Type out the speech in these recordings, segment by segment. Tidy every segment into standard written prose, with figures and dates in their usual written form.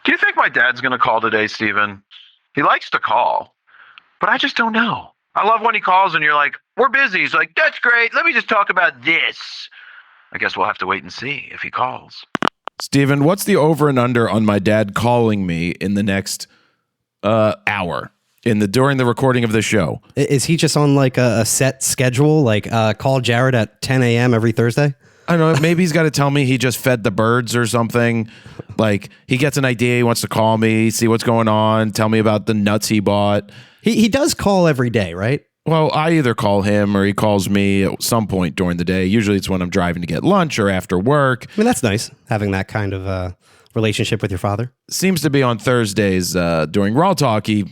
Do you think my dad's going to call today, Steven? He likes to call, but I just don't know. I love when he calls and you're like, we're busy. He's like, that's great. Let me just talk about this. I guess we'll have to wait and see if he calls. Steven, what's the over and under on my dad calling me in the next hour during the recording of the show? Is he just on like a set schedule? Like call Jared at 10 a.m. every Thursday? I don't know. Maybe he's got to tell me he just fed the birds or something. Like he gets an idea. He wants to call me, see what's going on, tell me about the nuts he bought. He does call every day, right? Well, I either call him or he calls me at some point during the day. Usually it's when I'm driving to get lunch or after work. I mean, that's nice, having that kind of relationship with your father. Seems to be on Thursdays during RAWtalk. He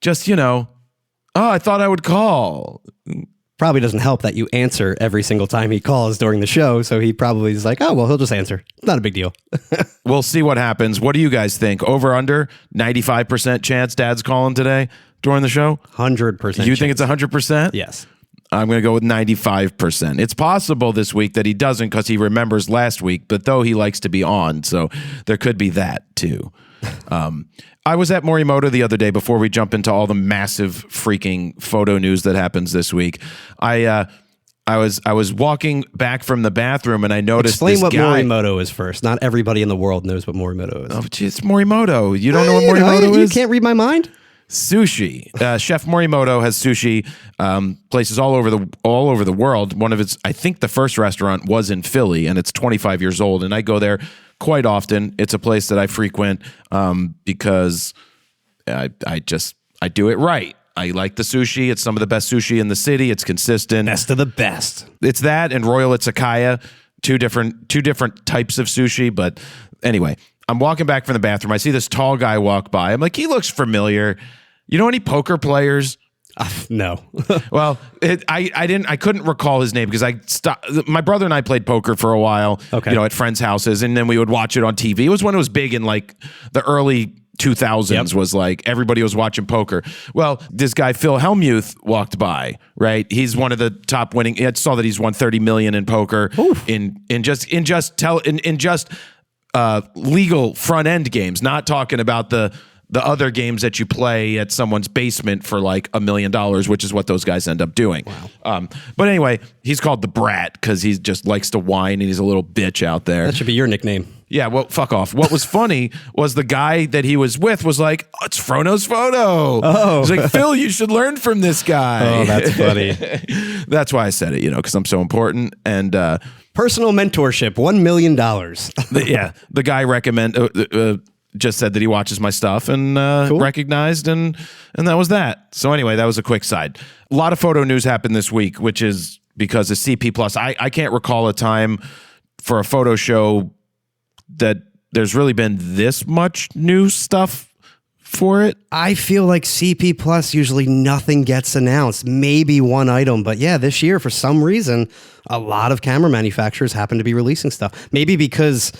just, I thought I would call. Probably doesn't help that you answer every single time he calls during the show. So he probably is like, oh, well, he'll just answer. Not a big deal. We'll see what happens. What do you guys think? Over, under, 95% chance dad's calling today during the show? 100%. You think it's 100%? Yes. I'm going to go with 95%. It's possible this week that he doesn't because he remembers last week, but though he likes to be on, so there could be that too. I was at Morimoto the other day before we jump into all the massive freaking photo news that happens this week. I was walking back from the bathroom and I noticed Explain this what guy. Morimoto is first. Not everybody in the world knows what Morimoto is. Oh, gee, it's Morimoto. You don't know what Morimoto is? You can't read my mind? Sushi. Chef Morimoto has sushi places all over the world. One of its, I think the first restaurant was in Philly, and it's 25 years old. And I go there quite often. It's a place that I frequent because I do it right. I like the sushi. It's some of the best sushi in the city. It's consistent. Best of the best. It's that and Royal Izakaya, two different types of sushi. But anyway, I'm walking back from the bathroom. I see this tall guy walk by. I'm like, he looks familiar. You know any poker players? No. Well, I couldn't recall his name because I stopped. My brother and I played poker for a while, at friends' houses, and then we would watch it on TV. It was when it was big in like the early 2000s. Was like everybody was watching poker. Well, this guy Phil Hellmuth walked by. Right, he's one of the top winning. I saw that he's won $30 million in poker in just legal front end games. Not talking about the other games that you play at someone's basement for like $1 million, which is what those guys end up doing. Wow. But anyway, he's called the Brat because he just likes to whine and he's a little bitch out there. That should be your nickname. Yeah, well, fuck off. What was funny was the guy that he was with was like, oh, it's Frono's photo. Oh. He's like, Phil, you should learn from this guy. Oh, that's funny. That's why I said it, because I'm so important. And personal mentorship, $1 million. The guy just said that he watches my stuff and cool. Recognized, and that was that. So anyway, that was a quick side. A lot of photo news happened this week, which is because of CP Plus. I can't recall a time for a photo show that there's really been this much new stuff for it. I feel like CP Plus, usually nothing gets announced, maybe one item. But yeah, this year, for some reason, a lot of camera manufacturers happen to be releasing stuff. Maybe because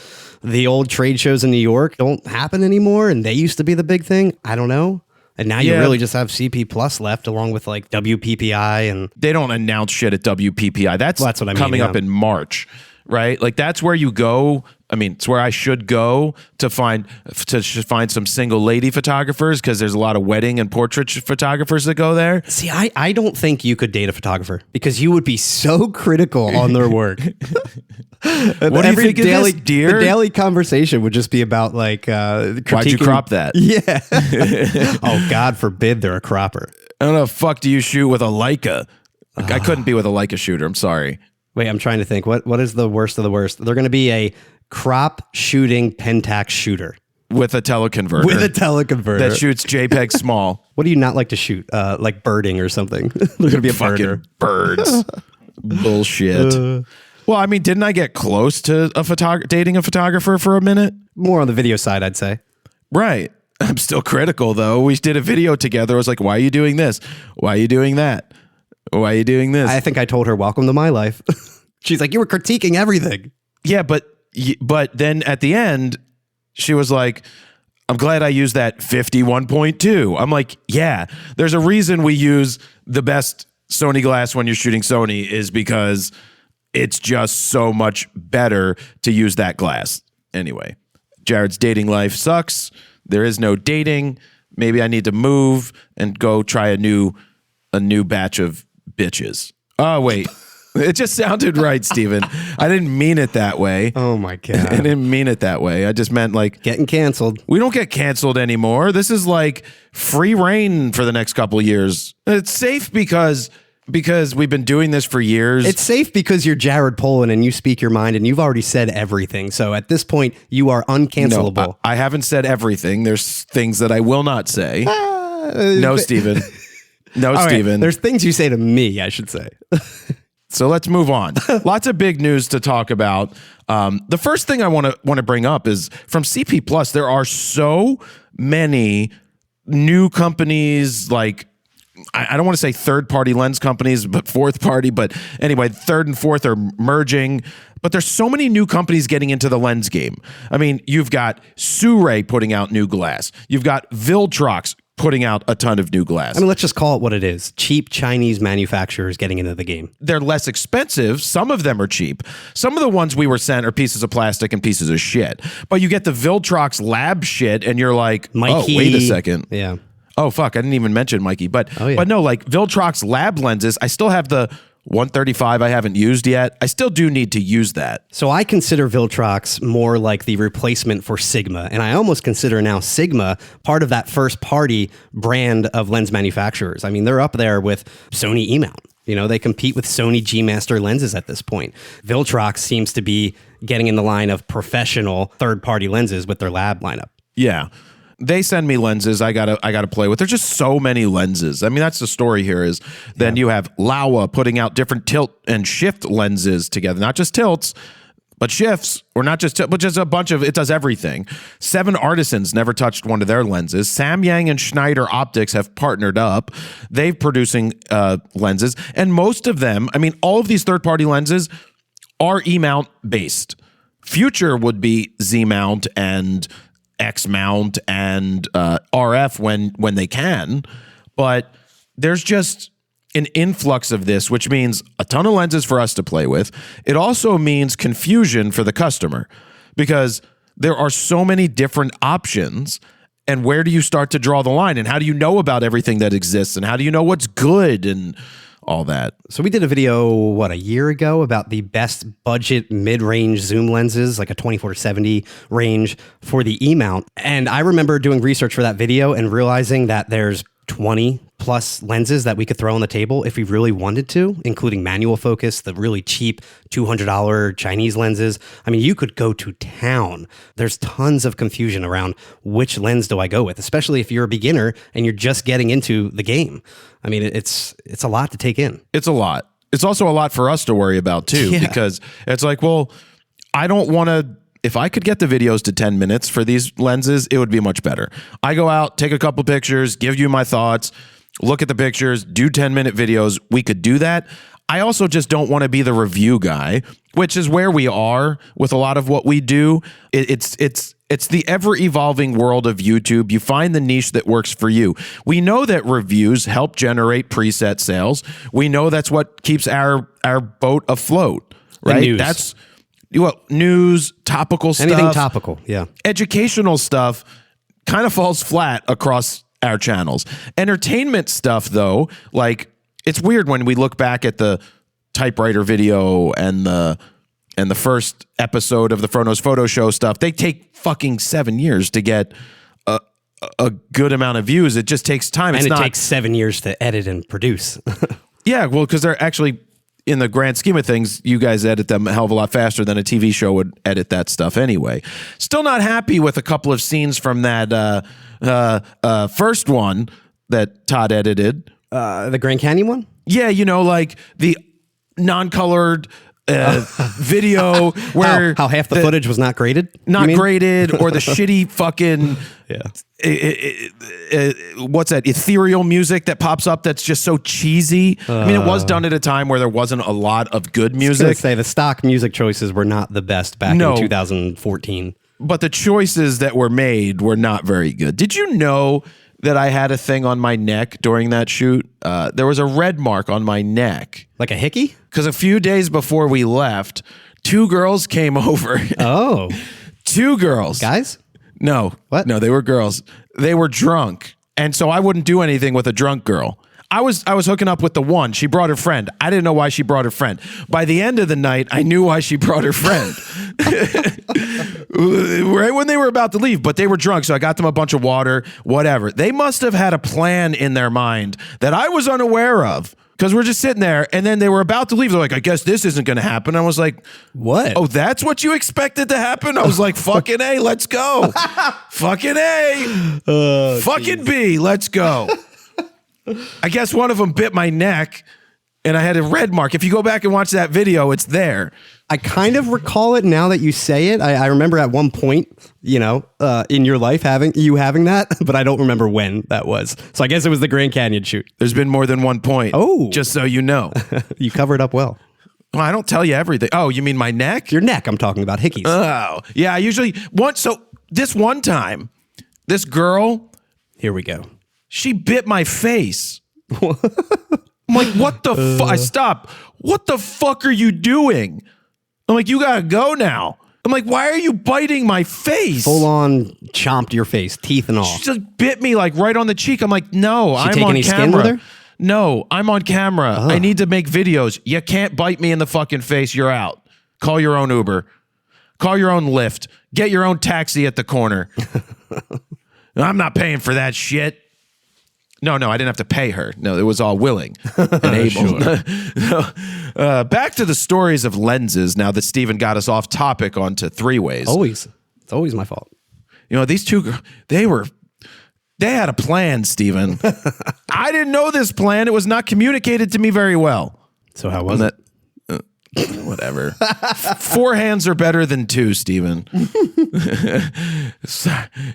the old trade shows in New York don't happen anymore and they used to be the big thing. I don't know. And now you really just have CP Plus left along with like WPPI. And they don't announce shit at WPPI. That's what I mean, coming up in March. Right? Like that's where you go. I mean, it's where I should go to find some single lady photographers because there's a lot of wedding and portrait photographers that go there. See, I don't think you could date a photographer because you would be so critical on their work. What do you think daily, of this, dear? The daily conversation would just be about like critiquing. Why'd you crop that? Yeah. Oh, God forbid they're a cropper. I don't know. Fuck do you shoot with a Leica? I couldn't be with a Leica shooter. I'm sorry. Wait, I'm trying to think. What is the worst of the worst? They're going to be a crop shooting Pentax shooter. With a teleconverter. That shoots JPEG small. What do you not like to shoot? Like birding or something. They're going to be a fucking birds. Bullshit. Well, I mean, didn't I get close to dating a photographer for a minute? More on the video side, I'd say. Right. I'm still critical, though. We did a video together. I was like, why are you doing this? Why are you doing that? Why are you doing this? I think I told her, welcome to my life. She's like, you were critiquing everything. Yeah, but then at the end, she was like, I'm glad I used that 51.2. I'm like, yeah, there's a reason we use the best Sony glass when you're shooting Sony is because it's just so much better to use that glass. Anyway, Jared's dating life sucks. There is no dating. Maybe I need to move and go try a new batch of bitches. Oh, wait. It just sounded right, Steven. I didn't mean it that way. Oh, my God. I didn't mean it that way. I just meant like... Getting canceled. We don't get canceled anymore. This is like free reign for the next couple of years. It's safe because we've been doing this for years. It's safe because you're Jared Polin and you speak your mind and you've already said everything. So at this point, you are uncancelable. No, I haven't said everything. There's things that I will not say. No, Steven. No, Steven. Right. There's things you say to me, I should say. So let's move on. Lots of big news to talk about. The first thing I want to bring up is from CP Plus. There are so many new companies, like I don't want to say third-party lens companies, but fourth-party. But anyway, third and fourth are merging. But there's so many new companies getting into the lens game. I mean, you've got Sura putting out new glass. You've got Viltrox putting out a ton of new glass. I mean, let's just call it what it is. Cheap Chinese manufacturers getting into the game. They're less expensive. Some of them are cheap. Some of the ones we were sent are pieces of plastic and pieces of shit. But you get the Viltrox lab shit and you're like, Mikey. Oh, wait a second. Yeah. Oh, fuck. I didn't even mention Mikey. But, yeah. But no, like Viltrox lab lenses, I still have the 135 I haven't used yet. I still do need to use that. So I consider Viltrox more like the replacement for Sigma. And I almost consider now Sigma part of that first party brand of lens manufacturers. I mean, they're up there with Sony E-mount. You know, they compete with Sony G-Master lenses at this point. Viltrox seems to be getting in the line of professional third-party lenses with their lab lineup. Yeah. They send me lenses I gotta play with. There's just so many lenses. I mean, that's the story here is then you have Laowa putting out different tilt and shift lenses together. Not just tilts, but shifts, or not just tilt, but just a bunch of, it does everything. 7 Artisans never touched one of their lenses. Samyang and Schneider Optics have partnered up. They're producing lenses. And most of them, I mean, all of these third-party lenses are E-mount based. Future would be Z-mount and X mount and RF when they can, but there's just an influx of this, which means a ton of lenses for us to play with. It also means confusion for the customer because there are so many different options. And where do you start to draw the line? And how do you know about everything that exists? And how do you know what's good and all that? So we did a video, a year ago about the best budget mid-range zoom lenses, like a 24-70 range for the E-mount. And I remember doing research for that video and realizing that there's 20 plus lenses that we could throw on the table if we really wanted to, including manual focus, the really cheap $200 Chinese lenses. I mean, you could go to town. There's tons of confusion around which lens do I go with, especially if you're a beginner and you're just getting into the game. I mean, it's a lot to take in. It's a lot. It's also a lot for us to worry about too, because it's like, well, I don't want to. If I could get the videos to 10 minutes for these lenses, it would be much better. I go out, take a couple pictures, give you my thoughts, look at the pictures, do 10-minute videos. We could do that. I also just don't want to be the review guy, which is where we are with a lot of what we do. It's the ever-evolving world of YouTube. You find the niche that works for you. We know that reviews help generate preset sales. We know that's what keeps our boat afloat, right? News. That's news, topical stuff. Anything topical, yeah. Educational stuff kind of falls flat across our channels. Entertainment stuff, though, like it's weird when we look back at the typewriter video and the first episode of the Frono's Photo Show stuff. They take fucking 7 years to get a good amount of views. It just takes time. And it takes 7 years to edit and produce. Yeah, well, because they're actually, in the grand scheme of things, you guys edit them a hell of a lot faster than a TV show would edit that stuff anyway. Still not happy with a couple of scenes from that first one that Todd edited. The Grand Canyon one? Yeah, like the non-colored video where how half the footage was not graded? Not graded, or the shitty fucking what's that ethereal music that pops up that's just so cheesy. I mean, it was done at a time where there wasn't a lot of good music. I was gonna say the stock music choices were not the best back in 2014. But the choices that were made were not very good. Did you know that I had a thing on my neck during that shoot? There was a red mark on my neck. Like a hickey? Because a few days before we left, 2 girls came over. Oh. 2 girls. Guys? No. What? No, they were girls. They were drunk. And so I wouldn't do anything with a drunk girl. I was hooking up with the one. She brought her friend. I didn't know why she brought her friend. By the end of the night, I knew why she brought her friend. Right when they were about to leave, but they were drunk, so I got them a bunch of water, whatever. They must have had a plan in their mind that I was unaware of. Because we're just sitting there, and then they were about to leave. They're like, I guess this isn't going to happen. I was like, what? Oh, that's what you expected to happen? I was like, fucking A, let's go. Fucking A. Fucking B, let's go. I guess one of them bit my neck, and I had a red mark. If you go back and watch that video, it's there. I kind of recall it now that you say it. I remember at one point, in your life having that, but I don't remember when that was. So I guess it was the Grand Canyon shoot. There's been more than one point. Oh. Just so you know. You covered up well. Well, I don't tell you everything. Oh, you mean my neck? Your neck, I'm talking about. Hickeys. Oh. Yeah, I usually... So this one time, this girl... Here we go. She bit my face. I'm like, what the fuck? I stopped. What the fuck are you doing? I'm like, you gotta go now. I'm like, why are you biting my face? Full on chomped your face, teeth and all. She just bit me like right on the cheek. I'm like, no, I'm take on any skin camera. with her? No, I'm on camera. I need to make videos. You can't bite me in the fucking face. You're out. Call your own Uber. Call your own Lyft. Get your own taxi at the corner. I'm not paying for that shit. No, I didn't have to pay her. No, it was all willing and able. Back to the stories of lenses now that Steven got us off topic onto 3-ways. Always. It's always my fault. These two, they had a plan, Steven. I didn't know this plan. It was not communicated to me very well. So how was it? Whatever. 4 hands are better than 2, Steven.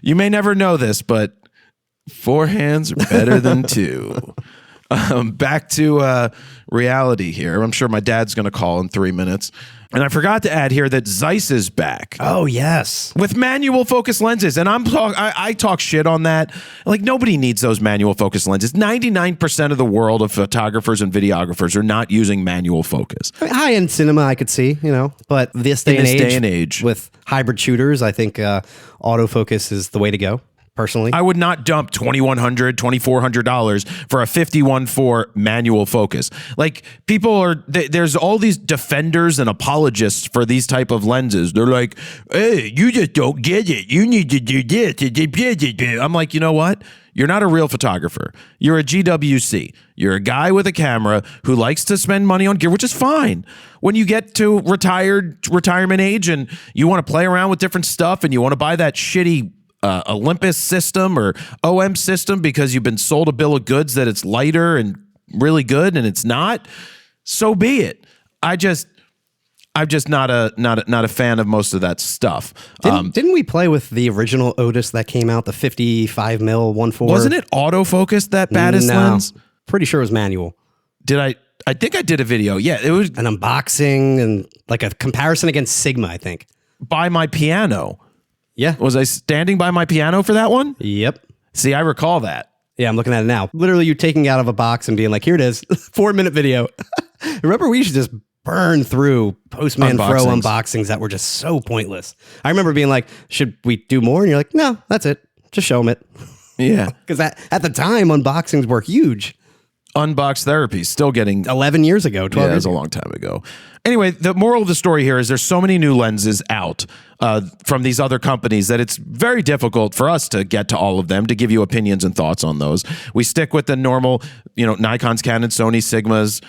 You may never know this, but 4 hands are better than 2. Back to reality here. I'm sure my dad's going to call in 3 minutes. And I forgot to add here that Zeiss is back. Oh, yes. With manual focus lenses. And I talk shit on that. Like, nobody needs those manual focus lenses. 99% of the world of photographers and videographers are not using manual focus. I mean, high-end cinema, I could see, but this day and age, with hybrid shooters, I think autofocus is the way to go. Personally, I would not dump $2,100, $2,400 for a 51.4 manual focus. Like, people are, there's all these defenders and apologists for these type of lenses. They're like, hey, you just don't get it. You need to do this. I'm like, you know what? You're not a real photographer. You're a GWC. You're a guy with a camera who likes to spend money on gear, which is fine. When you get to retirement age and you want to play around with different stuff and you want to buy that shitty Olympus system or OM system because you've been sold a bill of goods that it's lighter and really good and it's not, so be it. I'm just not a fan of most of that stuff. Didn't we play with the original Otis that came out, the 55 mil 1.4? Wasn't it autofocus, that baddest lens? Pretty sure it was manual. I think I did a video. Yeah, it was an unboxing and like a comparison against Sigma, I think. By my piano. Yeah. Was I standing by my piano for that one? Yep. See, I recall that. Yeah, I'm looking at it now. Literally, you taking it out of a box and being like, here it is, 4-minute video. Remember, we used to just burn through Postman Pro unboxings that were just so pointless. I remember being like, should we do more? And you're like, no, that's it. Just show them it. Yeah. Because at the time, unboxings were huge. Unbox therapy, still getting 11 years ago, 12 years years ago. A long time ago. Anyway, the moral of the story here is there's so many new lenses out from these other companies that it's very difficult for us to get to all of them to give you opinions and thoughts on those. We stick with the normal, Nikons, Canons, Sony, Sigmas,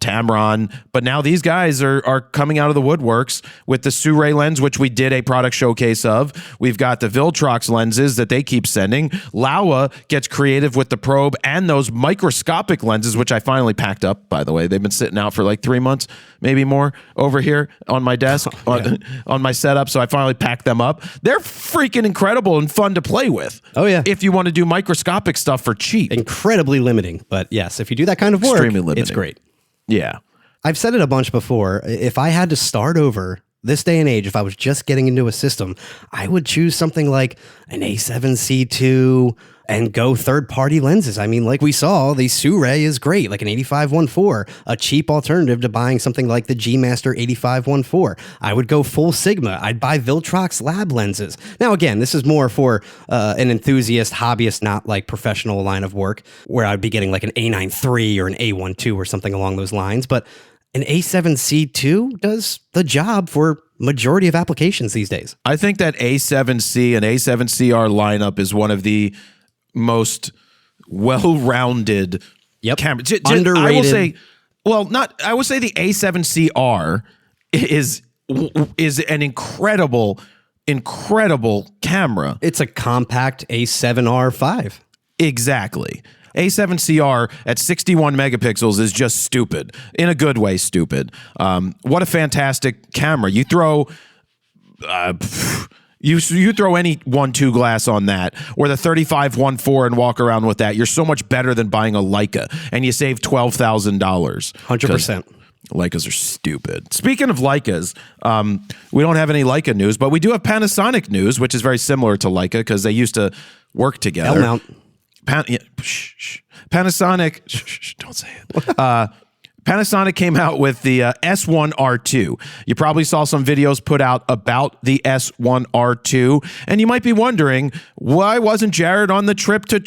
Tamron, but now these guys are coming out of the woodworks with the Sirui lens, which we did a product showcase of. We've got the Viltrox lenses that they keep sending. Laowa gets creative with the probe and those microscopic lenses, which I finally packed up, by the way. They've been sitting out for like 3 months, maybe more, over here on my desk, on my setup, so I finally packed them up. They're freaking incredible and fun to play with. Oh, yeah. If you want to do microscopic stuff for cheap. Incredibly limiting, but yes, if you do that kind of work, it's great. Yeah. I've said it a bunch before. If I had to start over this day and age, if I was just getting into a system, I would choose something like an A7C2, and go third-party lenses. I mean, like we saw, the Sue-Ray is great, like an 85-1.4, a cheap alternative to buying something like the G-Master 85-1.4. I would go full Sigma. I'd buy Viltrox lab lenses. Now, again, this is more for an enthusiast, hobbyist, not like professional line of work, where I'd be getting like an A9 III or an A1 II or something along those lines. But an A7C II does the job for majority of applications these days. I think that A7C and A7CR lineup is one of the most well-rounded cameras. Underrated. I will say, I would say the A7CR is an incredible camera. It's a compact A7R V. Exactly. A7CR at 61 megapixels is just stupid. In a good way, stupid. What a fantastic camera. You throw you throw any 1.2 glass on that, or the 35-1.4 and walk around with that. You're so much better than buying a Leica, and you save $12,000. 100%. Leicas are stupid. Speaking of Leicas, we don't have any Leica news, but we do have Panasonic news, which is very similar to Leica because they used to work together. L-mount. Panasonic, don't say it. Panasonic came out with the S1R II. You probably saw some videos put out about the S1R II, and you might be wondering, why wasn't Jared on the trip to,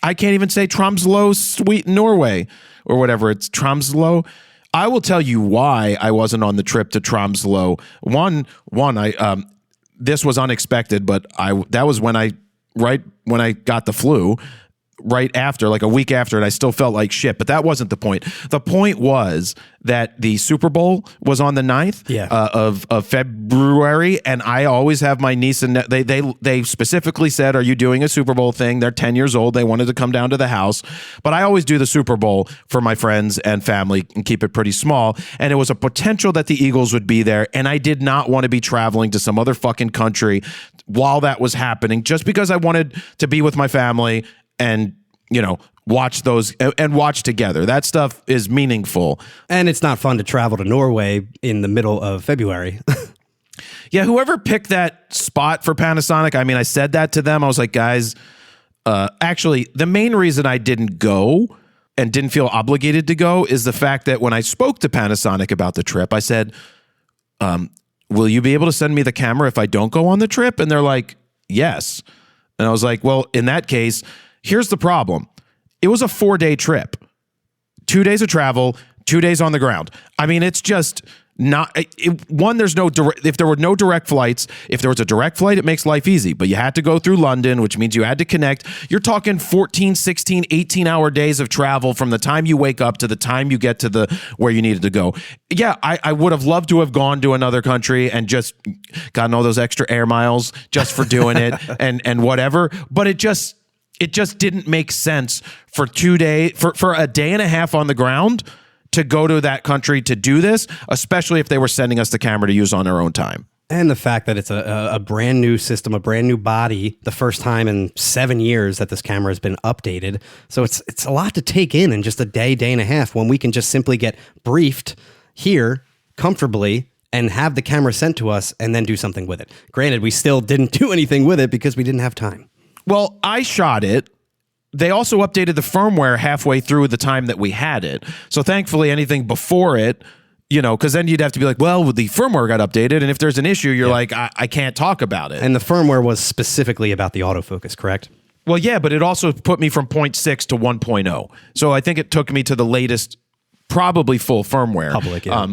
I can't even say Tromsø, Sweden, Norway, or whatever, it's Tromsø. I will tell you why I wasn't on the trip to Tromsø. One, this was unexpected, but that was right when I got the flu. Right after, like a week after, and I still felt like shit. But that wasn't the point. The point was that the Super Bowl was on the 9th of February, and I always have my niece and they specifically said, "Are you doing a Super Bowl thing?" They're 10 years old. They wanted to come down to the house, but I always do the Super Bowl for my friends and family and keep it pretty small. And it was a potential that the Eagles would be there, and I did not want to be traveling to some other fucking country while that was happening, just because I wanted to be with my family and, watch those and watch together. That stuff is meaningful. And it's not fun to travel to Norway in the middle of February. Yeah, whoever picked that spot for Panasonic, I mean, I said that to them. I was like, guys, actually, the main reason I didn't go and didn't feel obligated to go is the fact that when I spoke to Panasonic about the trip, I said, will you be able to send me the camera if I don't go on the trip? And they're like, yes. And I was like, well, in that case, here's the problem. It was a 4-day trip, 2 days of travel, 2 days on the ground. I mean, it's just not there's no direct, if there were no direct flights, if there was a direct flight, it makes life easy, but you had to go through London, which means you had to connect. You're talking 14, 16, 18-hour days of travel from the time you wake up to the time you get to where you needed to go. Yeah, I would have loved to have gone to another country and just gotten all those extra air miles just for doing it and whatever, but it just didn't make sense for 2 days, for a day and a half on the ground to go to that country to do this, especially if they were sending us the camera to use on our own time. And the fact that it's a brand new system, a brand new body, the first time in 7 years that this camera has been updated. So it's a lot to take in just a day and a half, when we can just simply get briefed here comfortably and have the camera sent to us and then do something with it. Granted, we still didn't do anything with it because we didn't have time. Well, I shot it. They also updated the firmware halfway through the time that we had it. So thankfully, anything before it, because then you'd have to be like, well, the firmware got updated, and if there's an issue, you're like, I can't talk about it. And the firmware was specifically about the autofocus, correct? Well, yeah, but it also put me from 0.6 to 1.0. So I think it took me to the latest, probably full firmware. Public, yeah.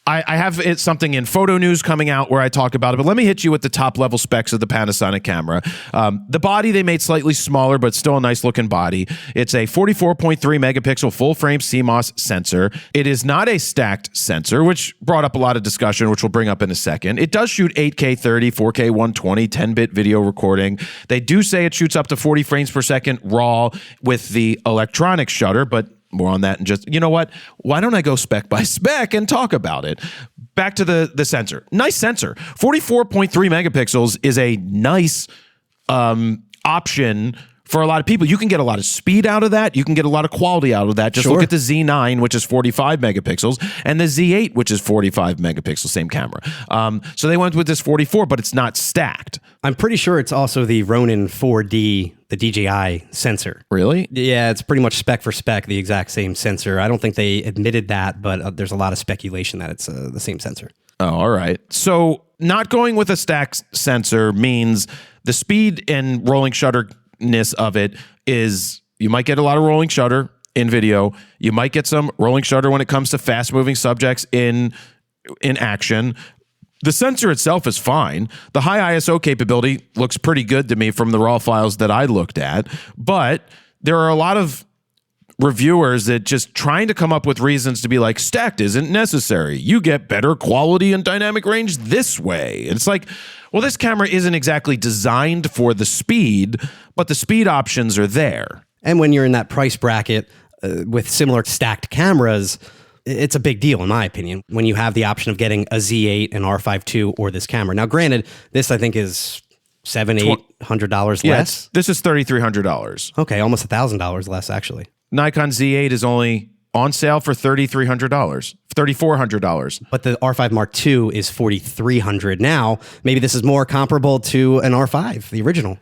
I have something in photo news coming out where I talk about it, but let me hit you with the top level specs of the Panasonic camera. The body they made slightly smaller, but still a nice looking body. It's a 44.3 megapixel full frame CMOS sensor. It is not a stacked sensor, which brought up a lot of discussion, which we'll bring up in a second. It does shoot 8K 30, 4K 120, 10-bit video recording. They do say it shoots up to 40 frames per second RAW with the electronic shutter, but more on that, and just, you know what? Why don't I go spec by spec and talk about it? Back to the sensor. Nice sensor. 44.3 megapixels is a nice option for a lot of people. You can get a lot of speed out of that. You can get a lot of quality out of that. Just look at the Z9, which is 45 megapixels, and the Z8, which is 45 megapixels, same camera. So they went with this 44, but it's not stacked. I'm pretty sure it's also the Ronin 4D, the DJI sensor. Really? Yeah, it's pretty much spec for spec, the exact same sensor. I don't think they admitted that, but there's a lot of speculation that it's the same sensor. Oh, all right. So not going with a stacked sensor means the speed and rolling shutterness of it is, you might get a lot of rolling shutter in video. You might get some rolling shutter when it comes to fast moving subjects in action. The sensor itself is fine. The high ISO capability looks pretty good to me from the raw files that I looked at, but there are a lot of reviewers that just trying to come up with reasons to be like, stacked isn't necessary. You get better quality and dynamic range this way. And it's like, well, this camera isn't exactly designed for the speed, but the speed options are there. And when you're in that price bracket with similar stacked cameras, it's a big deal, in my opinion, when you have the option of getting a Z8, an R5 II, or this camera. Now, granted, this I think is $700-800 less. This is $3,300. Okay, almost $1,000 less, actually. Nikon Z8 is only on sale for $3,300, $3,400. But the R5 Mark II is $4,300 now. Maybe this is more comparable to an R5, the original.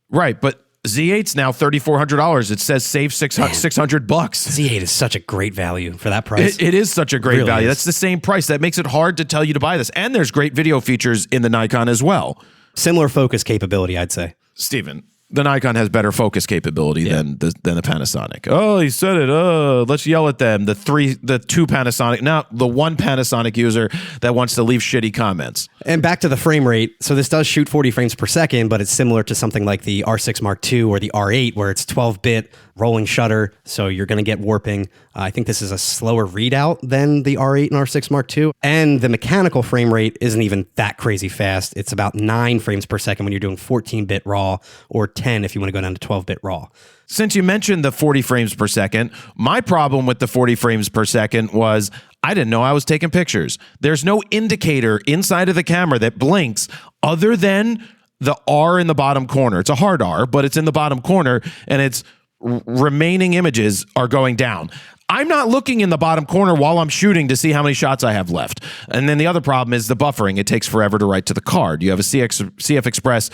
Right, but Z8's now $3,400. It says save $600. Z8 is such a great value for that price. It is such a great really value. is. That's the same price. That makes it hard to tell you to buy this. And there's great video features in the Nikon as well. Similar focus capability, I'd say. Steven, the Nikon has better focus capability than the Panasonic. Oh, he said it. Oh, let's yell at them. The two Panasonic, now the one Panasonic user that wants to leave shitty comments. And back to the frame rate. So this does shoot 40 frames per second, but it's similar to something like the R6 Mark II or the R8, where it's 12-bit rolling shutter. So you're going to get warping. I think this is a slower readout than the R8 and R6 Mark II. And the mechanical frame rate isn't even that crazy fast. It's about 9 frames per second when you're doing 14-bit RAW, or 10 if you want to go down to 12-bit RAW. Since you mentioned the 40 frames per second, my problem with the 40 frames per second was I didn't know I was taking pictures. There's no indicator inside of the camera that blinks other than the R in the bottom corner. It's a hard R, but it's in the bottom corner, and its remaining images are going down. I'm not looking in the bottom corner while I'm shooting to see how many shots I have left. And then the other problem is the buffering. It takes forever to write to the card. You have a CF Express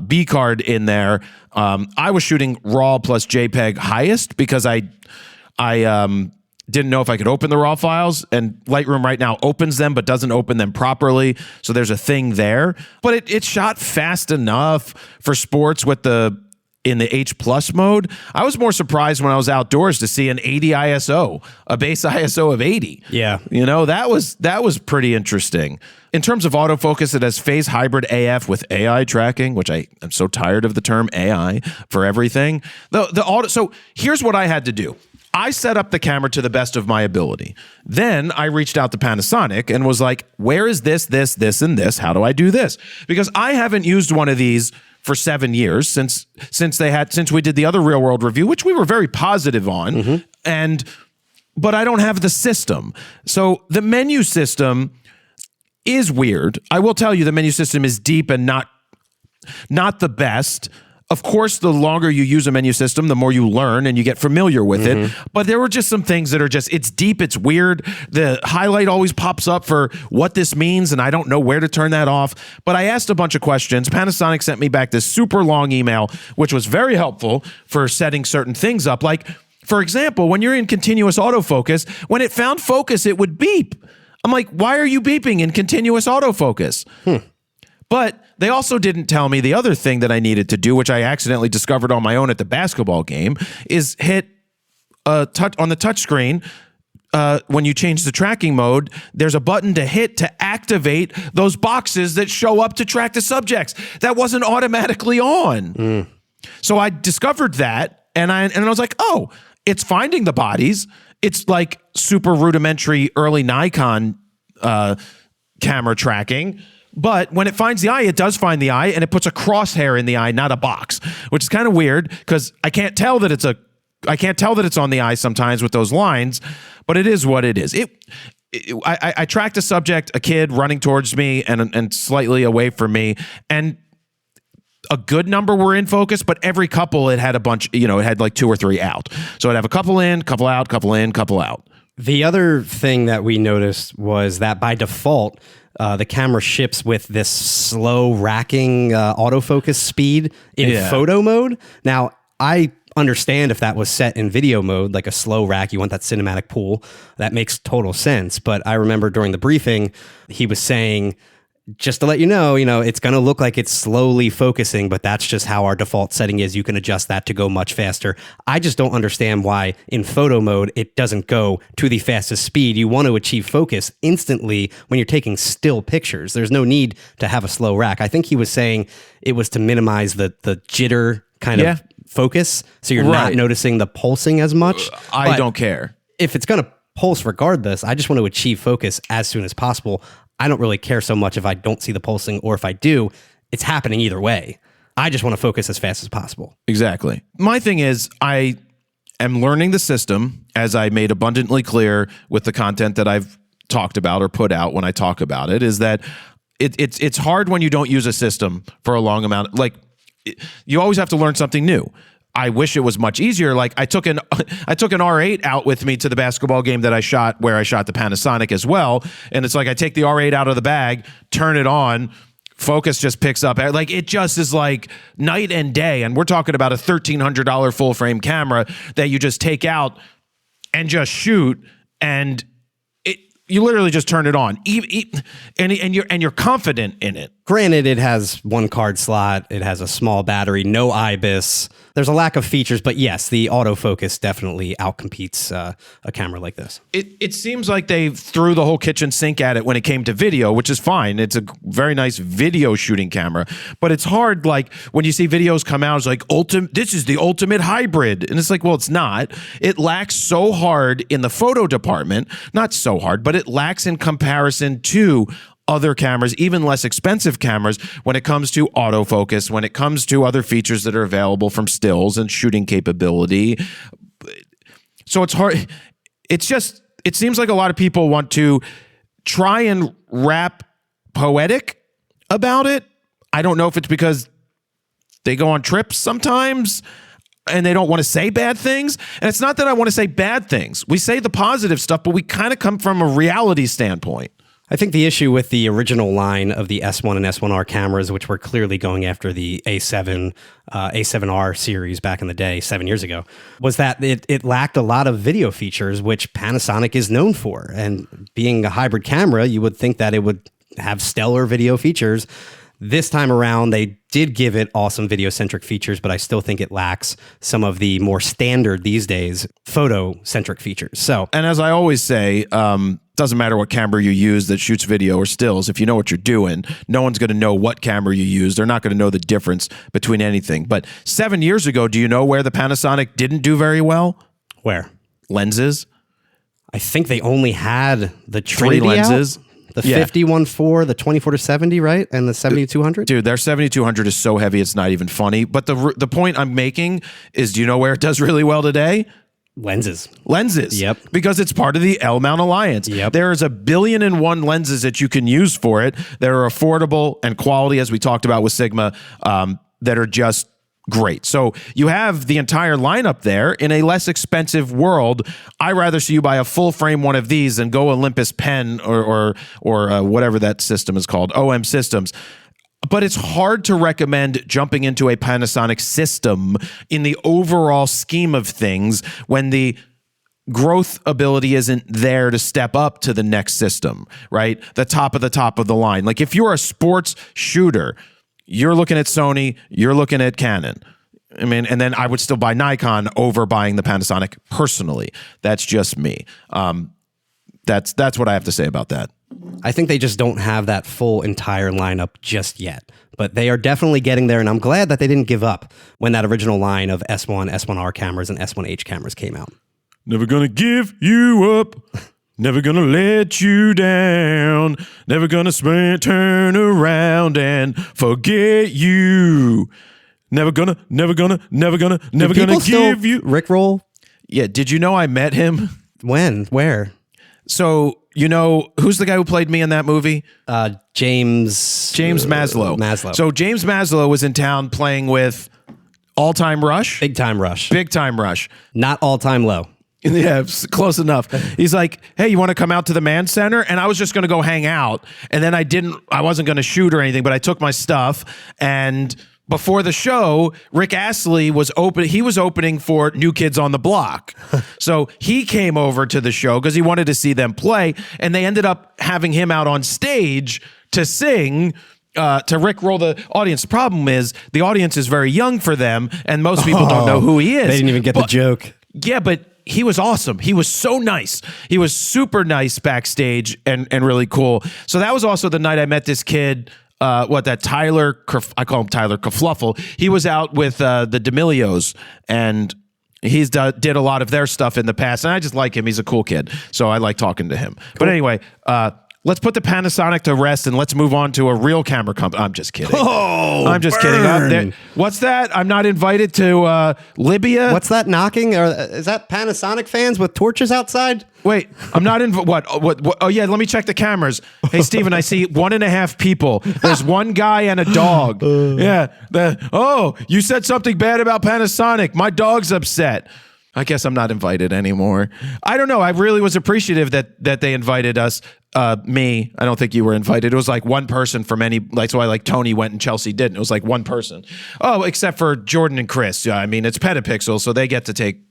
B card in there. I was shooting RAW plus JPEG highest because I didn't know if I could open the RAW files, and Lightroom right now opens them but doesn't open them properly. So there's a thing there. But it shot fast enough for sports with in the H+ mode. I was more surprised when I was outdoors to see an 80 ISO, a base ISO of 80. Yeah. You know, that was pretty interesting. In terms of autofocus, it has phase hybrid AF with AI tracking, which I am so tired of the term AI for everything. So here's what I had to do. I set up the camera to the best of my ability. Then I reached out to Panasonic and was like, where is this, and this? How do I do this? Because I haven't used one of these for 7 years since we did the other real world review, which we were very positive on. But I don't have the system. So the menu system is weird. I will tell you the menu system is deep and not the best. Of course, the longer you use a menu system, the more you learn and you get familiar with it. But there were just some things that are it's deep, it's weird. The highlight always pops up for what this means, and I don't know where to turn that off. But I asked a bunch of questions. Panasonic sent me back this super long email, which was very helpful for setting certain things up. Like, for example, when you're in continuous autofocus, when it found focus, it would beep. I'm like, why are you beeping in continuous autofocus? But they also didn't tell me the other thing that I needed to do, which I accidentally discovered on my own at the basketball game, is hit touch on the touch screen. When you change the tracking mode, there's a button to hit to activate those boxes that show up to track the subjects. That wasn't automatically on. So I discovered that, and I was like, oh, it's finding the bodies. It's like super rudimentary early Nikon camera tracking. But when it finds the eye, it does find the eye, and it puts a crosshair in the eye, not a box, which is kind of weird because I can't tell that it's on the eye sometimes with those lines, but it is what it is. I tracked a subject, a kid running towards me and slightly away from me, and a good number were in focus, but every couple it had a bunch, it had like 2 or 3 out. So it'd have a couple in, couple out, couple in, couple out. The other thing that we noticed was that by default, the camera ships with this slow racking autofocus speed in photo mode. Now, I understand if that was set in video mode, like a slow rack, you want that cinematic pool. That makes total sense. But I remember during the briefing, he was saying, just to let you know, it's going to look like it's slowly focusing, but that's just how our default setting is. You can adjust that to go much faster. I just don't understand why in photo mode, it doesn't go to the fastest speed. You want to achieve focus instantly when you're taking still pictures. There's no need to have a slow rack. I think he was saying it was to minimize the jitter kind of focus, so you're not noticing the pulsing as much. I don't care. If it's going to pulse regardless, I just want to achieve focus as soon as possible. I don't really care so much if I don't see the pulsing, or if I do, it's happening either way. I just want to focus as fast as possible. Exactly. My thing is, I am learning the system, as I made abundantly clear with the content that I've talked about or put out when I talk about it, is that it's hard when you don't use a system for a long amount. Like, you always have to learn something new. I wish it was much easier. Like, I took an R8 out with me to the basketball game that I shot, where I shot the Panasonic as well. And it's like, I take the R8 out of the bag, turn it on, focus just picks up. Like, it just is like night and day. And we're talking about a $1,300 full frame camera that you just take out and just shoot, and you literally just turn it on, and you're confident in it. Granted, it has 1 card slot, it has a small battery, no IBIS. There's a lack of features, but yes, the autofocus definitely outcompetes a camera like this. It seems like they threw the whole kitchen sink at it when it came to video, which is fine. It's a very nice video shooting camera, but it's hard. Like, when you see videos come out, it's like, this is the ultimate hybrid. And it's like, well, it's not. It lacks so hard in the photo department, not so hard, but it lacks in comparison to other cameras, even less expensive cameras, when it comes to autofocus, when it comes to other features that are available from stills and shooting capability. So it's hard. It seems like a lot of people want to try and rap poetic about it. I don't know if it's because they go on trips sometimes and they don't want to say bad things. And it's not that I want to say bad things. We say the positive stuff, but we kind of come from a reality standpoint. I think the issue with the original line of the S1 and S1R cameras, which were clearly going after the A7, A7R series back in the day, 7 years ago, was that it lacked a lot of video features, which Panasonic is known for. And being a hybrid camera, you would think that it would have stellar video features. This time around, they did give it awesome video-centric features, but I still think it lacks some of the more standard these days photo-centric features. So, and as I always say, doesn't matter what camera you use that shoots video or stills. If you know what you're doing, no one's going to know what camera you use. They're not going to know the difference between anything. But 7 years ago, do you know where the Panasonic didn't do very well? Where? Lenses. I think they only had the Trinity 3 lenses. Out? The 50-1.4, the 24-70, right? And the 70-200? Dude, their 70-200 is so heavy, it's not even funny. But the point I'm making is, do you know where it does really well today? Lenses. Yep. Because it's part of the L-mount alliance. Yep. There is 1,000,000,001 lenses that you can use for it that are affordable and quality, as we talked about with Sigma, that are just great. So you have the entire lineup there in a less expensive world. I rather see you buy a full frame one of these than go Olympus Pen or whatever that system is called, OM Systems. But it's hard to recommend jumping into a Panasonic system in the overall scheme of things when the growth ability isn't there to step up to the next system, right? The top of the line. Like, if you're a sports shooter, you're looking at Sony, you're looking at Canon. I mean, and then I would still buy Nikon over buying the Panasonic personally. That's just me. That's what I have to say about that. I think they just don't have that full entire lineup just yet, but they are definitely getting there. And I'm glad that they didn't give up when that original line of S1, S1R cameras and S1H cameras came out. Never gonna give you up. Never gonna let you down. Never gonna turn around and forget you. Never gonna give you. Rickroll? Yeah. Did you know I met him? When? Where? So You know, who's the guy who played me in that movie? James Maslow. Maslow. So James Maslow was in town playing with All Time Rush. Big Time Rush. Big Time Rush. Not All Time Low. Yeah, close enough. He's like, hey, you want to come out to the Mann Center? And I was just going to go hang out. And then I wasn't going to shoot or anything, but I took my stuff. And before the show, Rick Astley was opening for New Kids on the Block. So he came over to the show because he wanted to see them play. And they ended up having him out on stage to sing, to rickroll the audience. The problem is the audience is very young for them, and most people don't know who he is. They didn't even get the joke. Yeah, but he was awesome. He was so nice. He was super nice backstage and really cool. So that was also the night I met this kid, Tyler, I call him Tyler Kafluffle. He was out with the D'Amelios, and he's did a lot of their stuff in the past, and I just like him. He's a cool kid, so I like talking to him. Cool. But anyway, let's put the Panasonic to rest, and let's move on to a real camera company. I'm just kidding. Oh, I'm just kidding. What's that? I'm not invited to Libya. What's that knocking? Or is that Panasonic fans with torches outside? Wait, I'm not in. What? Oh, yeah, let me check the cameras. Hey, Steven, I see 1.5 people. There's one guy and a dog. Yeah. You said something bad about Panasonic. My dog's upset. I guess I'm not invited anymore. I don't know. I really was appreciative that they invited us. Me, I don't think you were invited. It was like one person from so I like Tony went and Chelsea didn't. It was like one person. Oh, except for Jordan and Chris. Yeah, I mean, it's Petapixel, so they get to take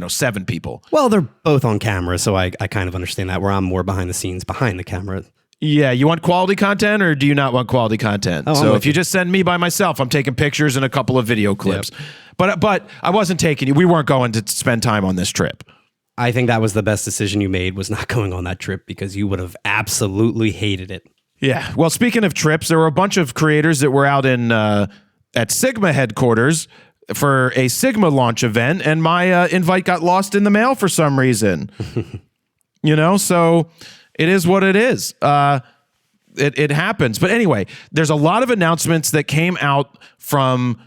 7 people. Well, they're both on camera, so I kind of understand that, where I'm more behind the scenes, behind the camera. Yeah, you want quality content or do you not want quality content? So if you just send me by myself, I'm taking pictures and a couple of video clips. Yep. But I wasn't taking you. We weren't going to spend time on this trip. I think that was the best decision you made, was not going on that trip, because you would have absolutely hated it. Yeah. Well, speaking of trips, there were a bunch of creators that were out at Sigma headquarters for a Sigma launch event, and my invite got lost in the mail for some reason. So it is what it is. It happens. But anyway, there's a lot of announcements that came out from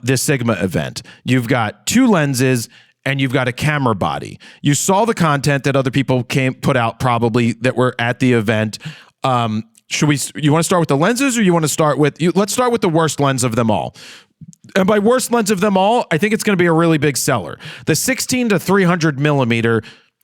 this Sigma event. You've got 2 lenses and you've got a camera body. You saw the content that other people put out probably that were at the event. You want to start with the lenses, or you want to start with let's start with the worst lens of them all. And by worst lens of them all, I think it's going to be a really big seller. The 16 to 300 millimeter,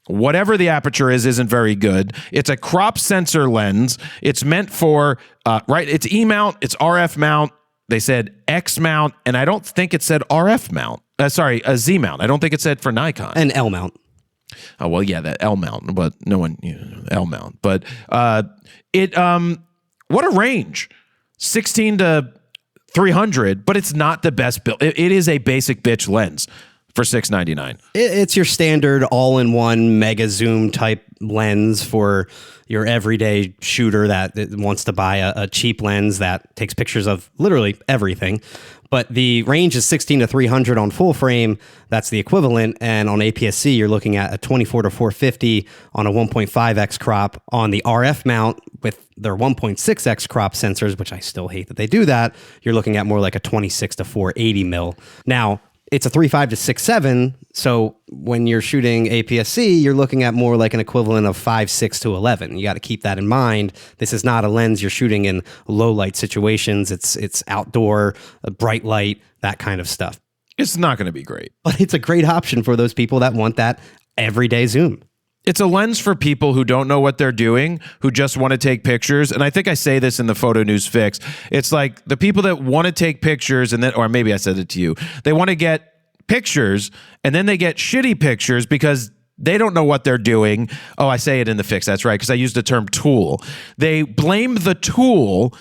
whatever the aperture isn't very good. It's a crop sensor lens. It's meant for, it's E mount, it's RF mount. They said X mount, and I don't think it said RF mount. A Z mount. I don't think it said for Nikon. An L mount. Oh, well, yeah, that L mount, but no one, L mount. But what a range. 16 to 300, but it's not the best build. It is a basic bitch lens for $699. It's your standard all-in-one mega zoom type lens for your everyday shooter that wants to buy a cheap lens that takes pictures of literally everything. But the range is 16 to 300 on full frame. That's the equivalent. And on APS-C, you're looking at a 24 to 450 on a 1.5x crop. On the RF mount with their 1.6x crop sensors, which I still hate that they do that, you're looking at more like a 26 to 480 mil. Now, it's a 3.5 to 6.7, so when you're shooting APS-C, you're looking at more like an equivalent of 5.6 to 11. You got to keep that in mind. This is not a lens you're shooting in low light situations. It's outdoor, bright light, that kind of stuff. It's not going to be great. But it's a great option for those people that want that everyday zoom. It's a lens for people who don't know what they're doing, who just want to take pictures. And I think I say this in the Photo News Fix. It's like the people that want to take pictures, and then, or maybe I said it to you, they want to get pictures and then they get shitty pictures because they don't know what they're doing. Oh, I say it in the Fix. That's right, because I used the term tool. They blame the tool,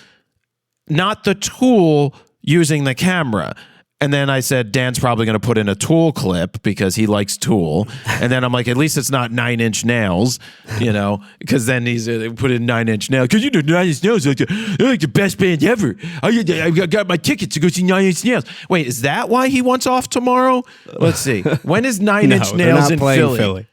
not the tool using the camera. And then I said, Dan's probably going to put in a Tool clip because he likes Tool. And then I'm like, at least it's not 9-inch nails, because then he's put in 9-inch nails. Because 9-inch nails are like the best band ever. I got my tickets to go see 9-inch nails. Wait, is that why he wants off tomorrow? Let's see. When is 9-inch nails in Philly?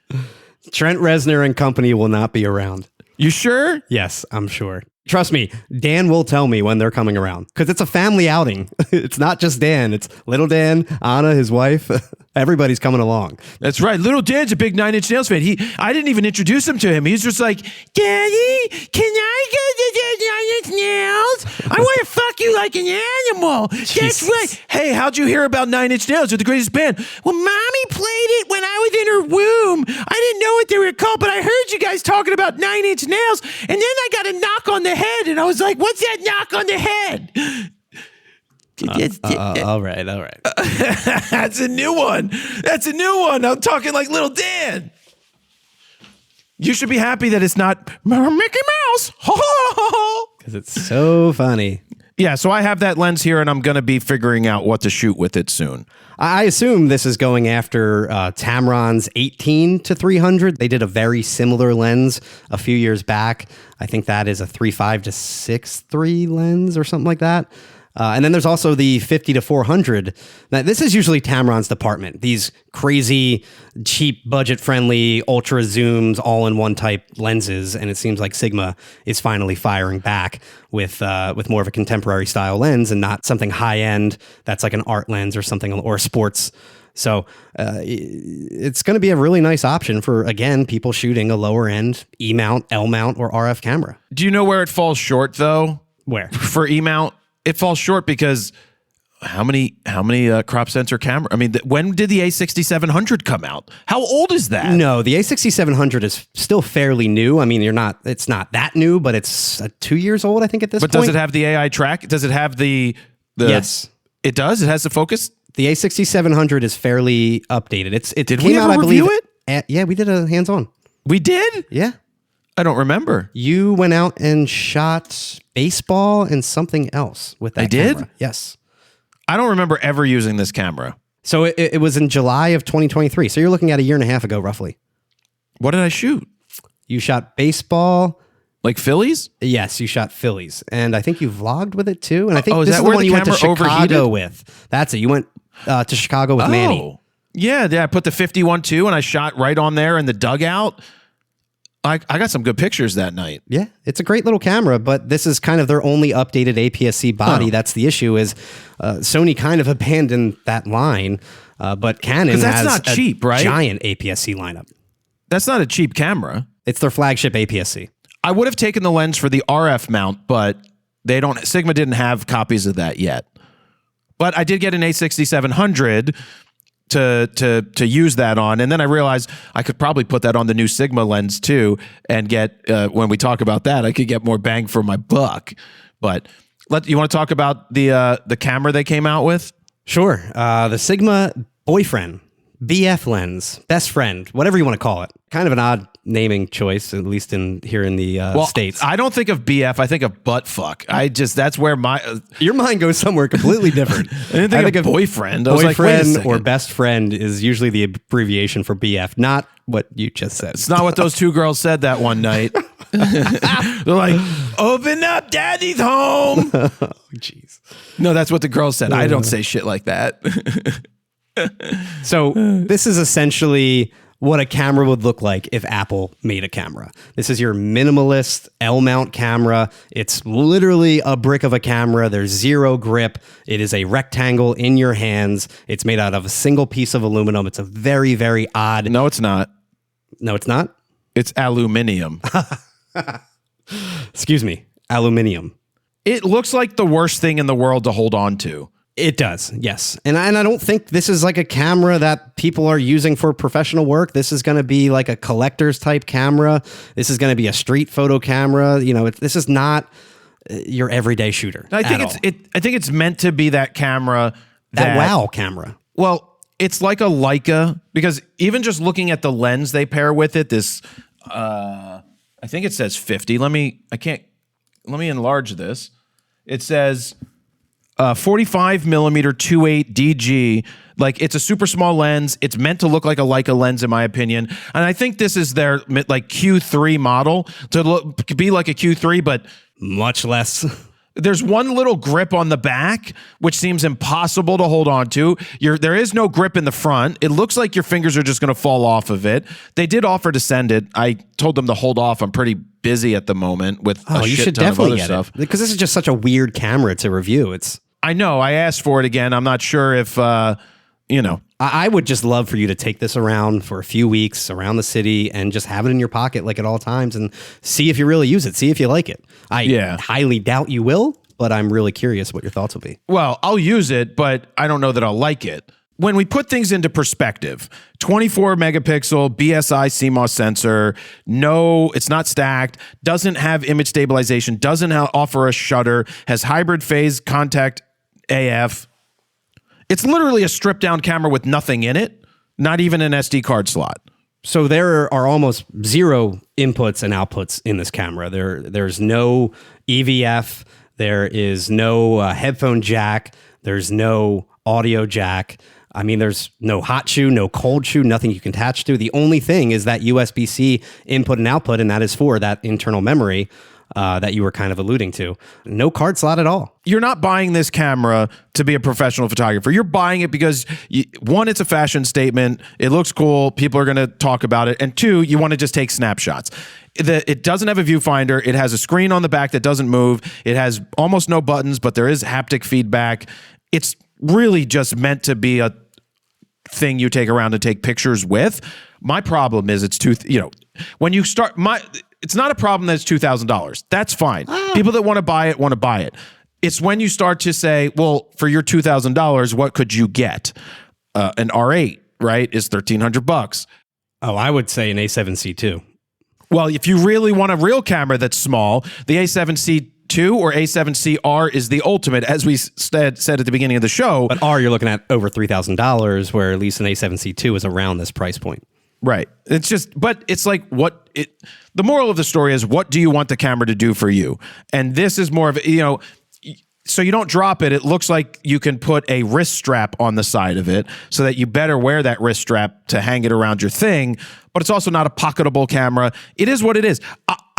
Trent Reznor and company will not be around. You sure? Yes, I'm sure. Trust me, Dan will tell me when they're coming around because it's a family outing. It's not just Dan. It's little Dan, Anna, his wife. Everybody's coming along. That's right. Little Dan's a big Nine Inch Nails fan. I didn't even introduce him to him. He's just like, Daddy, can I get the Nine Inch Nails? I want to fuck you like an animal. That's right. Hey, how'd you hear about Nine Inch Nails? They're the greatest band. Well, Mommy played it when I was in her womb. I didn't know what they were called, but I heard you guys talking about Nine Inch Nails, and then I got a knock on the head, and I was like, what's that knock on the head? All right. That's a new one. I'm talking like Little Dan. You should be happy that it's not Mickey Mouse. Because it's so funny. Yeah, so I have that lens here, and I'm going to be figuring out what to shoot with it soon. I assume this is going after Tamron's 18-300. They did a very similar lens a few years back. I think that is a 3.5 to 6.3 lens or something like that. And then there's also the 50-400. Now, this is usually Tamron's department. These crazy, cheap, budget-friendly, ultra zooms, all-in-one type lenses. And it seems like Sigma is finally firing back with more of a contemporary style lens and not something high-end that's like an art lens or something, or a sports. So it's going to be a really nice option for, again, people shooting a lower-end E-mount, L-mount, or RF camera. Do you know where it falls short, though? Where? For E-mount? It falls short because how many crop sensor camera? I mean, when did the A6700 come out? How old is that? No, the A6700 is still fairly new. I mean, it's not that new, but it's 2 years old, I think, at this point. But does it have the AI track? Does it have the Yes. It does? It has the focus? The A6700 is fairly updated. It Did came we out, ever I believe, review it? Yeah, we did a hands-on. We did? Yeah. I don't remember. You went out and shot baseball and something else with that I did? camera. Yes. I don't remember ever using this camera. So it was in July of 2023. So you're looking at a year and a half ago, roughly. What did I shoot? You shot baseball. Like Phillies? Yes, you shot Phillies. And I think you vlogged with it too. And I think is this that is the where one the you went to camera Chicago overheated? with. That's it. You went to Chicago with Manny. Yeah, I put the 51.2 and I shot right on there in the dugout. I got some good pictures that night. Yeah, it's a great little camera, but this is kind of their only updated APS-C body. That's the issue is Sony kind of abandoned that line, but Canon that's has not cheap, right? Giant APS-C lineup. That's not a cheap camera. It's their flagship APS-C. I would have taken the lens for the RF mount, but Sigma didn't have copies of that yet. But I did get an A6700 to use that on, and then I realized I could probably put that on the new Sigma lens too, and get when we talk about that, I could get more bang for my buck. But you want to talk about the camera they came out with? Sure. The Sigma Boyfriend, BF lens, best friend, whatever you want to call it. Kind of an odd naming choice, at least here in the States. I don't think of BF. I think of butt fuck. That's where your mind goes somewhere completely different. I think of boyfriend. Boyfriend or best friend is usually the abbreviation for BF, not what you just said. It's not what those two girls said that one night. They're like, "Open up, Daddy's home." Oh, jeez. No, that's what the girls said. I don't say shit like that. So this is essentially what a camera would look like if Apple made a camera. This is your minimalist L-mount camera. It's literally a brick of a camera. There's zero grip. It is a rectangle in your hands. It's made out of a single piece of aluminum. It's a very, very odd... No, it's not. No, it's not? It's aluminium. Excuse me. Aluminium. It looks like the worst thing in the world to hold on to. It does, yes. And I don't think this is like a camera that people are using for professional work. This is going to be like a collector's type camera. This is going to be a street photo camera. This is not your everyday shooter. I think it's meant to be that camera. That wow camera. Well, it's like a Leica, because even just looking at the lens they pair with it, this I think it says 50. Let me enlarge this. It says 45 millimeter 2.8 DG. Like, it's a super small lens. It's meant to look like a Leica lens, in my opinion. And I think this is their like Q3 model to be like a Q3, but much less. There's one little grip on the back, which seems impossible to hold on to. There is no grip in the front. It looks like your fingers are just going to fall off of it. They did offer to send it. I told them to hold off. I'm pretty busy at the moment with a shit ton of other stuff. Because this is just such a weird camera to review. I know. I asked for it again. I'm not sure if you know. I would just love for you to take this around for a few weeks around the city and just have it in your pocket like at all times and see if you really use it, see if you like it. I highly doubt you will, but I'm really curious what your thoughts will be. Well, I'll use it, but I don't know that I'll like it. When we put things into perspective, 24 megapixel BSI CMOS sensor, no, it's not stacked, doesn't have image stabilization, doesn't offer a shutter, has hybrid phase contact AF. It's literally a stripped down camera with nothing in it, not even an SD card slot. So there are almost zero inputs and outputs in this camera. There's no EVF, there is no headphone jack, there's no audio jack. I mean, there's no hot shoe, no cold shoe, nothing you can attach to. The only thing is that USB-C input and output, and that is for that internal memory that you were kind of alluding to. No card slot at all. You're not buying this camera to be a professional photographer. You're buying it because, one, it's a fashion statement. It looks cool. People are going to talk about it. And two, you want to just take snapshots. It doesn't have a viewfinder. It has a screen on the back that doesn't move. It has almost no buttons, but there is haptic feedback. It's really just meant to be a thing you take around and take pictures with. My problem is it's when you start it's not a problem that it's $2,000. That's fine. People that want to buy it. It's when you start to say, well, for your $2,000, what could you get? An R8, right, is $1,300. Oh, I would say an A7C too. Well, if you really want a real camera that's small, the A7C II or A7CR is the ultimate, as we said at the beginning of the show. But R, you're looking at over $3,000, where at least an A7C II is around this price point. Right. It's just, but it's like the moral of the story is, what do you want the camera to do for you? And this is more of, so you don't drop it. It looks like you can put a wrist strap on the side of it so that you better wear that wrist strap to hang it around your thing. But it's also not a pocketable camera. It is what it is.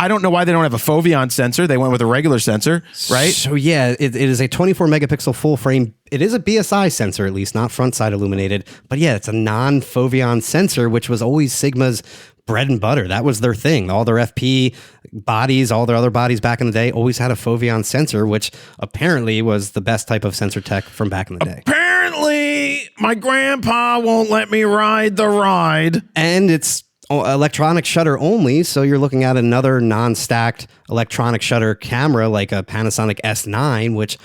I don't know why they don't have a foveon sensor. They went with a regular sensor, right? So yeah, it is a 24 megapixel full frame. It is a BSI sensor, at least, not front side illuminated. But yeah, it's a non-foveon sensor, which was always Sigma's bread and butter. That was their thing. All their FP bodies, all their other bodies back in the day always had a foveon sensor, which apparently was the best type of sensor tech from back in the day. Apparently, my grandpa won't let me ride the ride. And it's electronic shutter only, so you're looking at another non-stacked electronic shutter camera like a Panasonic S9, which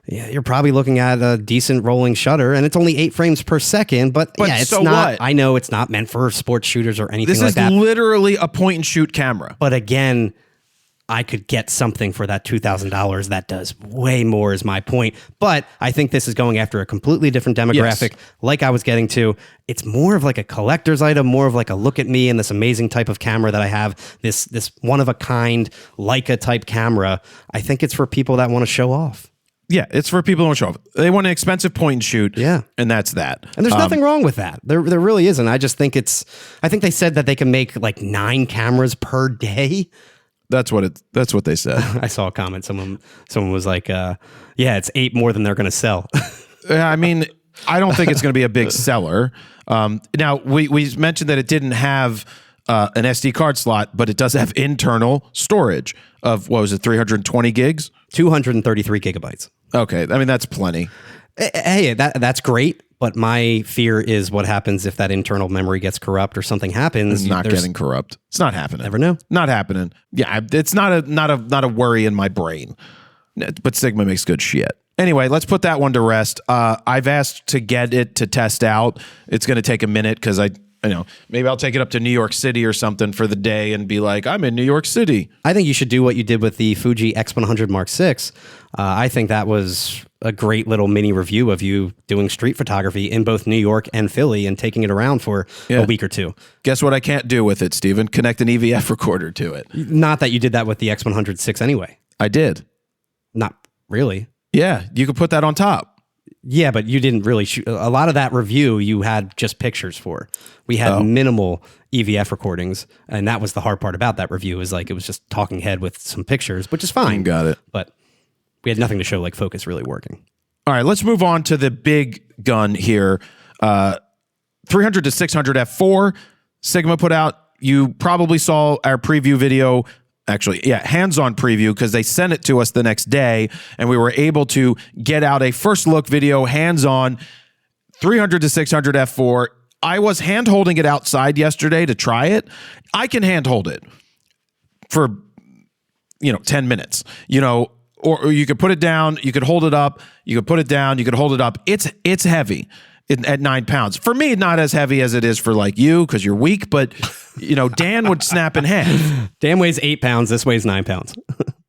you're probably looking at a decent rolling shutter, and it's only 8 frames per second. But yeah, it's so not. what? I know it's not meant for sports shooters or anything like that. This is literally a point and shoot camera. But again, I could get something for that $2,000 that does way more, is my point. But I think this is going after a completely different demographic. Yes. Like I was getting to, it's more of like a collector's item, more of like a look at me and this amazing type of camera that I have, this one of a kind Leica type camera. I think it's for people that want to show off. Yeah, it's for people who want to show off. They want an expensive point and shoot. Yeah. And that's that. And there's nothing wrong with that. There really isn't. I just think I think they said that they can make like 9 cameras per day. That's what they said. I saw a comment. Someone was like, yeah, it's 8 more than they're going to sell. I mean, I don't think it's going to be a big seller. Now, we mentioned that it didn't have an SD card slot, but it does have internal storage of, 320 gigs? 233 gigabytes. Okay. I mean, that's plenty. Hey, that's great. But my fear is what happens if that internal memory gets corrupt or something happens. It's not getting corrupt. It's not happening. Never know. Not happening. Yeah, it's not a worry in my brain. But Sigma makes good shit. Anyway, let's put that one to rest. I've asked to get it to test out. It's going to take a minute because maybe I'll take it up to New York City or something for the day and be like, I'm in New York City. I think you should do what you did with the Fuji X100 Mark VI. I think that was a great little mini review of you doing street photography in both New York and Philly and taking it around for a week or two. Guess what I can't do with it, Steven? Connect an EVF recorder to it. Not that you did that with the X100 VI anyway. I did. Not really. Yeah, you could put that on top. Yeah, but you didn't really shoot. A lot of that review you had just pictures for. We had minimal EVF recordings, and that was the hard part about that review, is like it was just talking head with some pictures, which is fine. Got it. But we had nothing to show like focus really working. All right, let's move on to the big gun here. 300 to 600 f4 Sigma put out. You probably saw our preview video. Actually, yeah, hands-on preview, because they sent it to us the next day, and we were able to get out a first look video, hands-on. 300 to 600 f4. I was hand holding it outside yesterday to try it. I can hand hold it for 10 minutes. Or you could put it down, you could hold it up, you could put it down, you could hold it up. It's heavy at 9 pounds. For me, not as heavy as it is for like you because you're weak, but Dan would snap in half. Dan weighs 8 pounds. This weighs 9 pounds.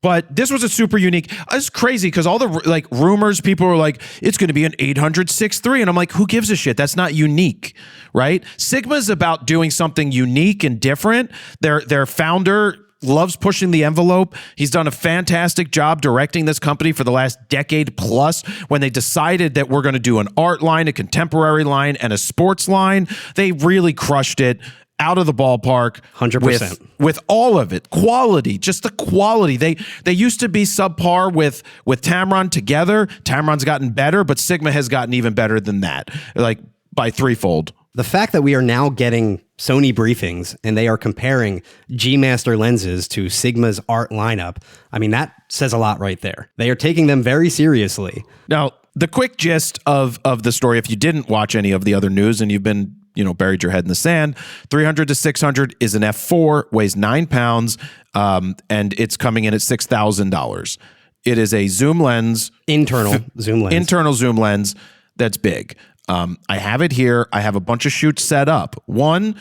But this was a super unique. It's crazy because all the rumors, people were like, it's going to be an 800 6.3. And I'm like, who gives a shit? That's not unique, right? Sigma's about doing something unique and different. Their founder loves pushing the envelope. He's done a fantastic job directing this company for the last decade plus. When they decided that we're going to do an art line, a contemporary line, and a sports line, they really crushed it. Out of the ballpark, 100%. With all of it, quality, just the quality. They used to be subpar with Tamron together. Tamron's gotten better, but Sigma has gotten even better than that, like by threefold. The fact that we are now getting Sony briefings and they are comparing G Master lenses to Sigma's art lineup, I mean, that says a lot right there. They are taking them very seriously. Now, the quick gist of the story, if you didn't watch any of the other news and you've been buried your head in the sand, 300 to 600 is an f4, weighs 9 pounds, and it's coming in at $6,000. It is a zoom lens. Internal zoom lens that's big. I have it here. I have a bunch of shoots set up. One,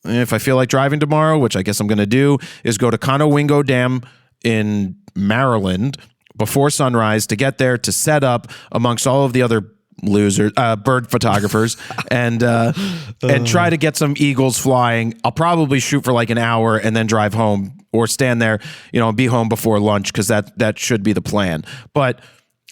if I feel like driving tomorrow, which I guess I'm going to do, is go to Conowingo Dam in Maryland before sunrise to get there to set up amongst all of the other bird photographers and try to get some eagles flying. I'll probably shoot for like an hour and then drive home or stand there, and be home before lunch because that should be the plan. But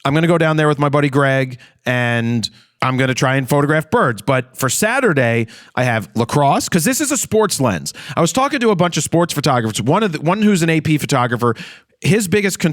I'm going to go down there with my buddy Greg and I'm going to try and photograph birds. But for Saturday, I have lacrosse because this is a sports lens. I was talking to a bunch of sports photographers. One who's an AP photographer. His biggest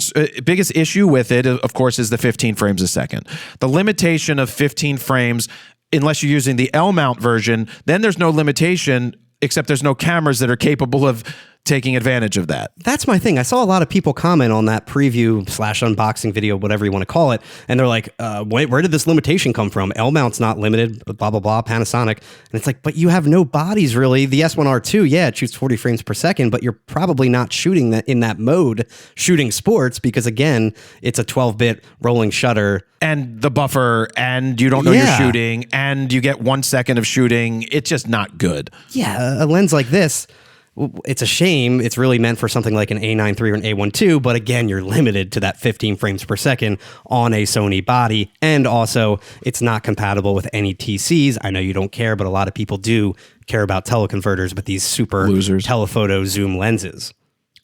issue with it, of course, is the 15 frames a second. The limitation of 15 frames, unless you're using the L mount version, then there's no limitation, except there's no cameras that are capable of taking advantage of that. That's my thing. I saw a lot of people comment on that preview / unboxing video, whatever you want to call it. And they're like, where did this limitation come from? L mount's not limited, blah, blah, blah, Panasonic. And it's like, but you have no bodies really. The S1R II, yeah, it shoots 40 frames per second, but you're probably not shooting that in that mode, shooting sports, because again, it's a 12-bit rolling shutter. And the buffer, and you don't know you're shooting, and you get 1 second of shooting. It's just not good. Yeah, a lens like this, it's a shame. It's really meant for something like an A9 III or an A1 II, but again, you're limited to that 15 frames per second on a Sony body, and also it's not compatible with any TCs. I know you don't care, but a lot of people do care about teleconverters with these super losers telephoto zoom lenses.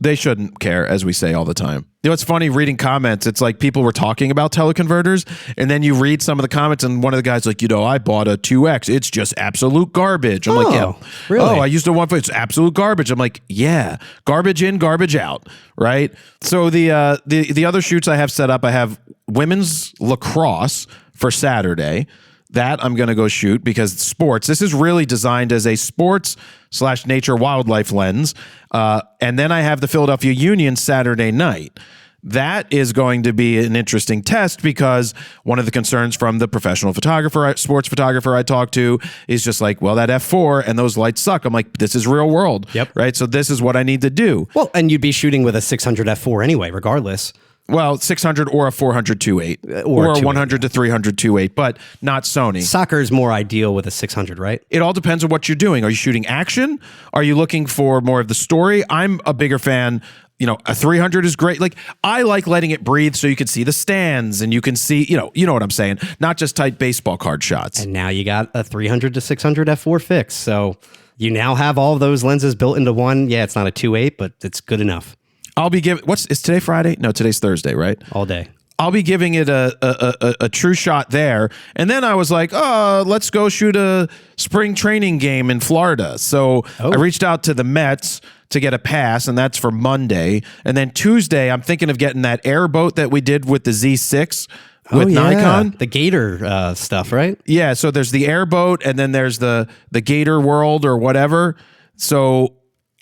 They shouldn't care, as we say all the time. It's funny reading comments. It's like people were talking about teleconverters, and then you read some of the comments, and one of the guys like, I bought a 2X. It's just absolute garbage. I'm like, yeah. Really? Oh, I used a 1. It's absolute garbage. I'm like, yeah, garbage in, garbage out, right? So the other shoots I have set up, I have women's lacrosse for Saturday. That I'm going to go shoot because sports. This is really designed as a sports / nature wildlife lens. And then I have the Philadelphia Union Saturday night. That is going to be an interesting test because one of the concerns from the professional photographer, sports photographer I talked to is just like, well, that F4 and those lights suck. I'm like, this is real world. Yep. Right. So this is what I need to do. Well, and you'd be shooting with a 600 F4 anyway, regardless. Well, 600 or a 400 2.8 or a 100 to 300 2.8, but not Sony. Soccer is more ideal with a 600, right? It all depends on what you're doing. Are you shooting action? Are you looking for more of the story? I'm a bigger fan. A 300 is great. Like I like letting it breathe so you can see the stands and you can see, you know what I'm saying? Not just tight baseball card shots. And now you got a 300 to 600 F4 fix. So you now have all of those lenses built into one. Yeah, it's not a 2.8, but it's good enough. I'll be giving. Is today Friday? No, today's Thursday, right? All day. I'll be giving it a true shot there. And then I was like, let's go shoot a spring training game in Florida. So I reached out to the Mets to get a pass, and that's for Monday. And then Tuesday, I'm thinking of getting that airboat that we did with the Z6 with Nikon. The Gator stuff, right? Yeah, so there's the airboat, and then there's the Gator World or whatever. So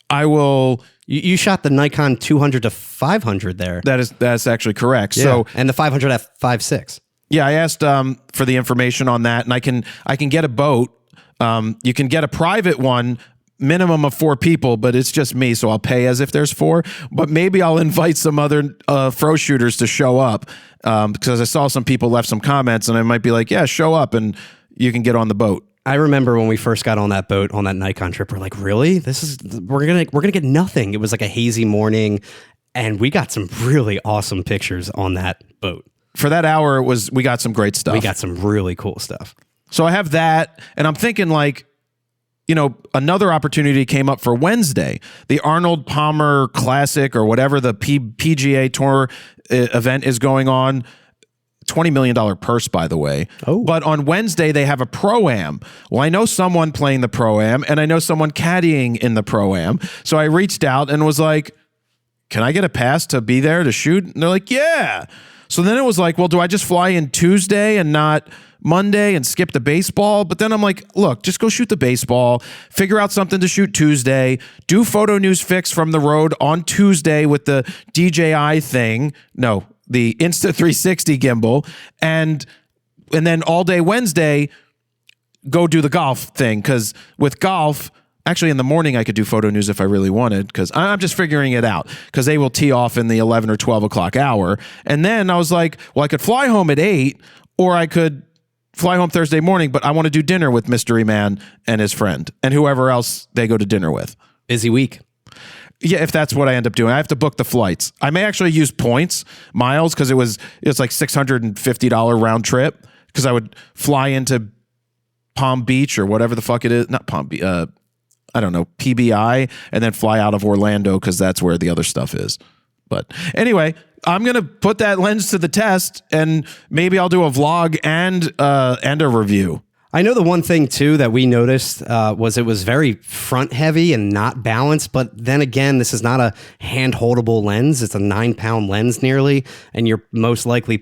I will... You shot the Nikon 200 to 500 there. That's actually correct. Yeah. So and the 500 f5.6. Yeah, I asked for the information on that, and I can get a boat. You can get a private one, minimum of 4 people, but it's just me, so I'll pay as if there's 4. But maybe I'll invite some other fro shooters to show up because I saw some people left some comments, and I might be like, yeah, show up, and you can get on the boat. I remember when we first got on that boat on that Nikon trip, we're like, really? We're gonna get nothing. It was like a hazy morning, and we got some really awesome pictures on that boat. For that hour, we got some great stuff. We got some really cool stuff. So I have that, and I'm thinking like, another opportunity came up for Wednesday, the Arnold Palmer Classic or whatever the PGA Tour event is going on. $20 million purse, by the way. Oh. But on Wednesday, they have a Pro-Am. Well, I know someone playing the Pro-Am, and I know someone caddying in the Pro-Am. So I reached out and was like, can I get a pass to be there to shoot? And they're like, yeah. So then it was like, well, do I just fly in Tuesday and not Monday and skip the baseball? But then I'm like, look, just go shoot the baseball, figure out something to shoot Tuesday, do photo news fix from the road on Tuesday with the DJI thing. No, the Insta360 gimbal, and then all day Wednesday, go do the golf thing. Because with golf, actually in the morning I could do photo news if I really wanted, because I'm just figuring it out, because they will tee off in the 11 or 12 o'clock hour. And then I was like, well, I could fly home at 8, or I could fly home Thursday morning, but I want to do dinner with Mystery Man and his friend and whoever else they go to dinner with. Busy week. Yeah, if that's what I end up doing. I have to book the flights. I may actually use miles, because it's like $650 round trip, because I would fly into Palm Beach or whatever the fuck it is. Not Palm Beach. I don't know, PBI, and then fly out of Orlando, because that's where the other stuff is. But anyway, I'm going to put that lens to the test, and maybe I'll do a vlog and a review. I know the one thing, too, that we noticed was it was very front heavy and not balanced. But then again, this is not a hand-holdable lens. It's a 9-pound lens nearly. And you're most likely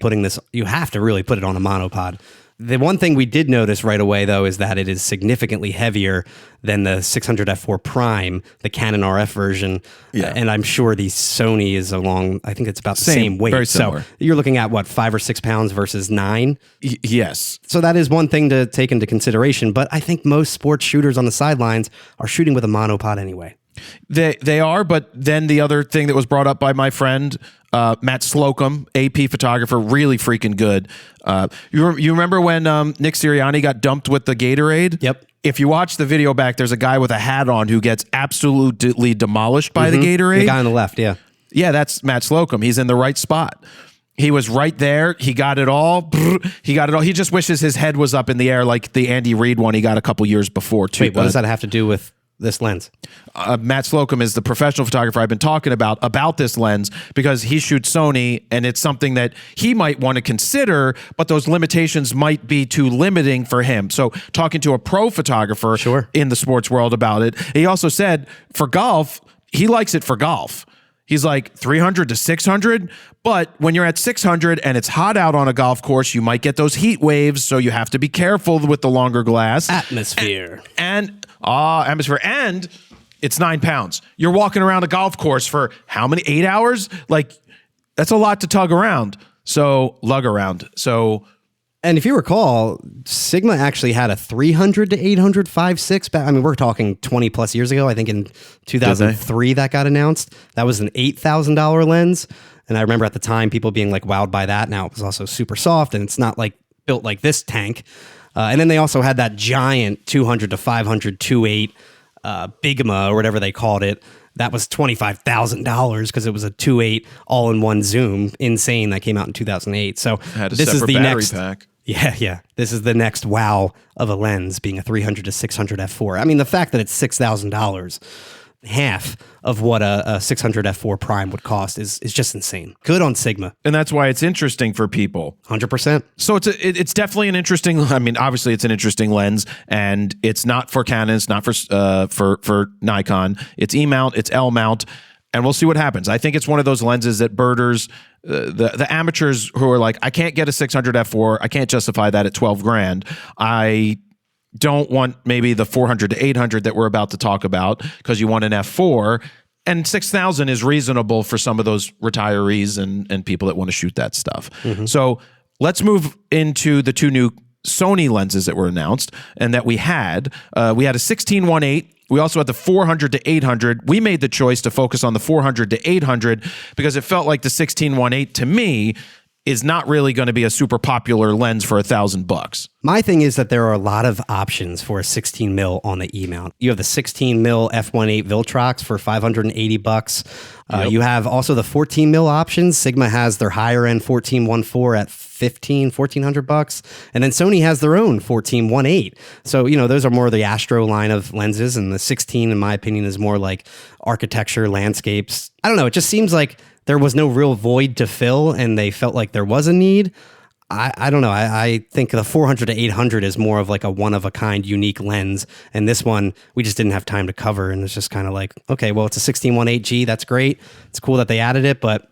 you have to really put it on a monopod. The one thing we did notice right away, though, is that it is significantly heavier than the 600 f4 Prime, the Canon RF version. Yeah. And I'm sure the Sony is I think it's about the same weight. Very similar. So you're looking at, 5 or 6 pounds versus 9? Yes. So that is one thing to take into consideration. But I think most sports shooters on the sidelines are shooting with a monopod anyway. They are, but then the other thing that was brought up by my friend, Matt Slocum, AP photographer, really freaking good. You remember when Nick Sirianni got dumped with the Gatorade? Yep. If you watch the video back, there's a guy with a hat on who gets absolutely demolished by the Gatorade. The guy on the left, yeah. Yeah, that's Matt Slocum. He's in the right spot. He was right there. He got it all. He got it all. He just wishes his head was up in the air like the Andy Reid one he got a couple years before, too. Wait, what does that have to do with this lens? Matt Slocum is the professional photographer I've been talking about this lens, because he shoots Sony, and it's something that he might want to consider, but those limitations might be too limiting for him. So talking to a pro photographer in the sports world about it, he also said for golf, he likes it for golf. He's like 300 to 600, but when you're at 600 and it's hot out on a golf course, you might get those heat waves, so you have to be careful with the longer glass. Atmosphere. Atmosphere. And it's 9 pounds. You're walking around a golf course for how many? 8 hours? Like, that's a lot to lug around. And if you recall, Sigma actually had a 300 to 800 5.6. I mean, we're talking 20 plus years ago. I think in 2003 that got announced. That was an $8,000 lens. And I remember at the time people being like wowed by that. Now it was also super soft, and it's not like built like this tank. And then they also had that giant 200 to 500 2.8 Bigma, or whatever they called it. That was $25,000 because it was a 2.8 all-in-one zoom. Insane. That came out in 2008. So had a this is the battery next pack. Yeah. This is the next wow of a lens, being a 300 to 600 f4. I mean, the fact that it's $6,000, half of what a 600 f4 Prime would cost, is just insane. Good on Sigma. And that's why it's interesting for people. 100%. So it's definitely an interesting. I mean, obviously it's an interesting lens, and it's not for Canon, it's not for Nikon. It's E mount, it's L mount, and we'll see what happens. I think it's one of those lenses that birders, the amateurs who are like, I can't get a 600 f4, I can't justify that at 12 grand. I don't want maybe the 400 to 800 that we're about to talk about, because you want an f4, and 6,000 is reasonable for some of those retirees and people that want to shoot that stuff. So let's move into the two new Sony lenses that were announced and that we had. We had a 16-1.8. We also had the 400 to 800. We made the choice to focus on the 400 to 800 because it felt like the 16-1.8 to me is not really going to be a super popular lens for $1,000. My thing is that there are a lot of options for a 16 mil on the E mount. You have the 16 mil f1.8 Viltrox for $580. Yep. You have also the 14 mil options. Sigma has their higher end 14-1.4 at $1,400, and then Sony has their own 14-1.8. So those are more the Astro line of lenses, and the 16, in my opinion, is more like architecture, landscapes. I don't know. It just seems like there was no real void to fill, and they felt like there was a need. I don't know. I think the 400 to 800 is more of like a one-of-a-kind, unique lens. And this one, we just didn't have time to cover. And it's just kind of like, okay, well, it's a 16-1.8G. That's great. It's cool that they added it, but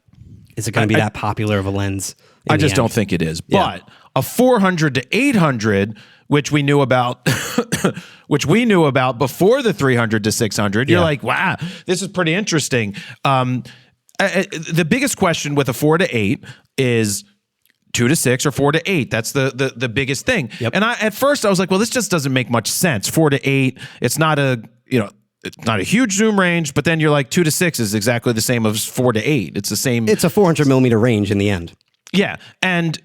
is it going to be that popular of a lens? I just don't think it is. But a 400 to 800, which we knew about, before the 300 to 600, you're like, wow, this is pretty interesting. The biggest question with a 4 to 8 is 2 to 6 or 4 to 8. That's the biggest thing. Yep. And at first I was like, well, this just doesn't make much sense. 4 to 8, it's not a huge zoom range, but then you're like 2 to 6 is exactly the same as 4 to 8. It's the same. It's a 400 millimeter range in the end. Yeah. And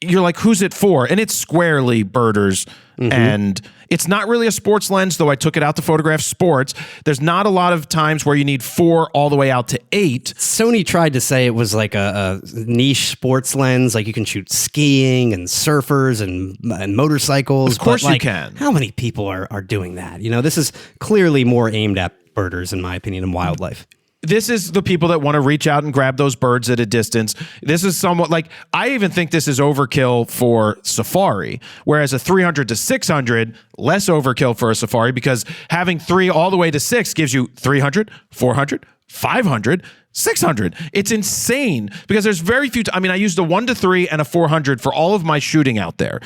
you're like, who's it for? And it's squarely birders. Mm-hmm. And it's not really a sports lens, though I took it out to photograph sports. There's not a lot of times where you need 4 all the way out to 8. Sony tried to say it was like a niche sports lens, like you can shoot skiing and surfers and motorcycles. Of course you can. How many people are doing that? This is clearly more aimed at birders, in my opinion, and wildlife. This is the people that want to reach out and grab those birds at a distance. This is somewhat like, I even think this is overkill for safari, whereas a 300 to 600, less overkill for a safari because having 3 all the way to 6 gives you 300, 400, 500, 600. It's insane because there's very few. I used a 1 to 3 and a 400 for all of my shooting out there.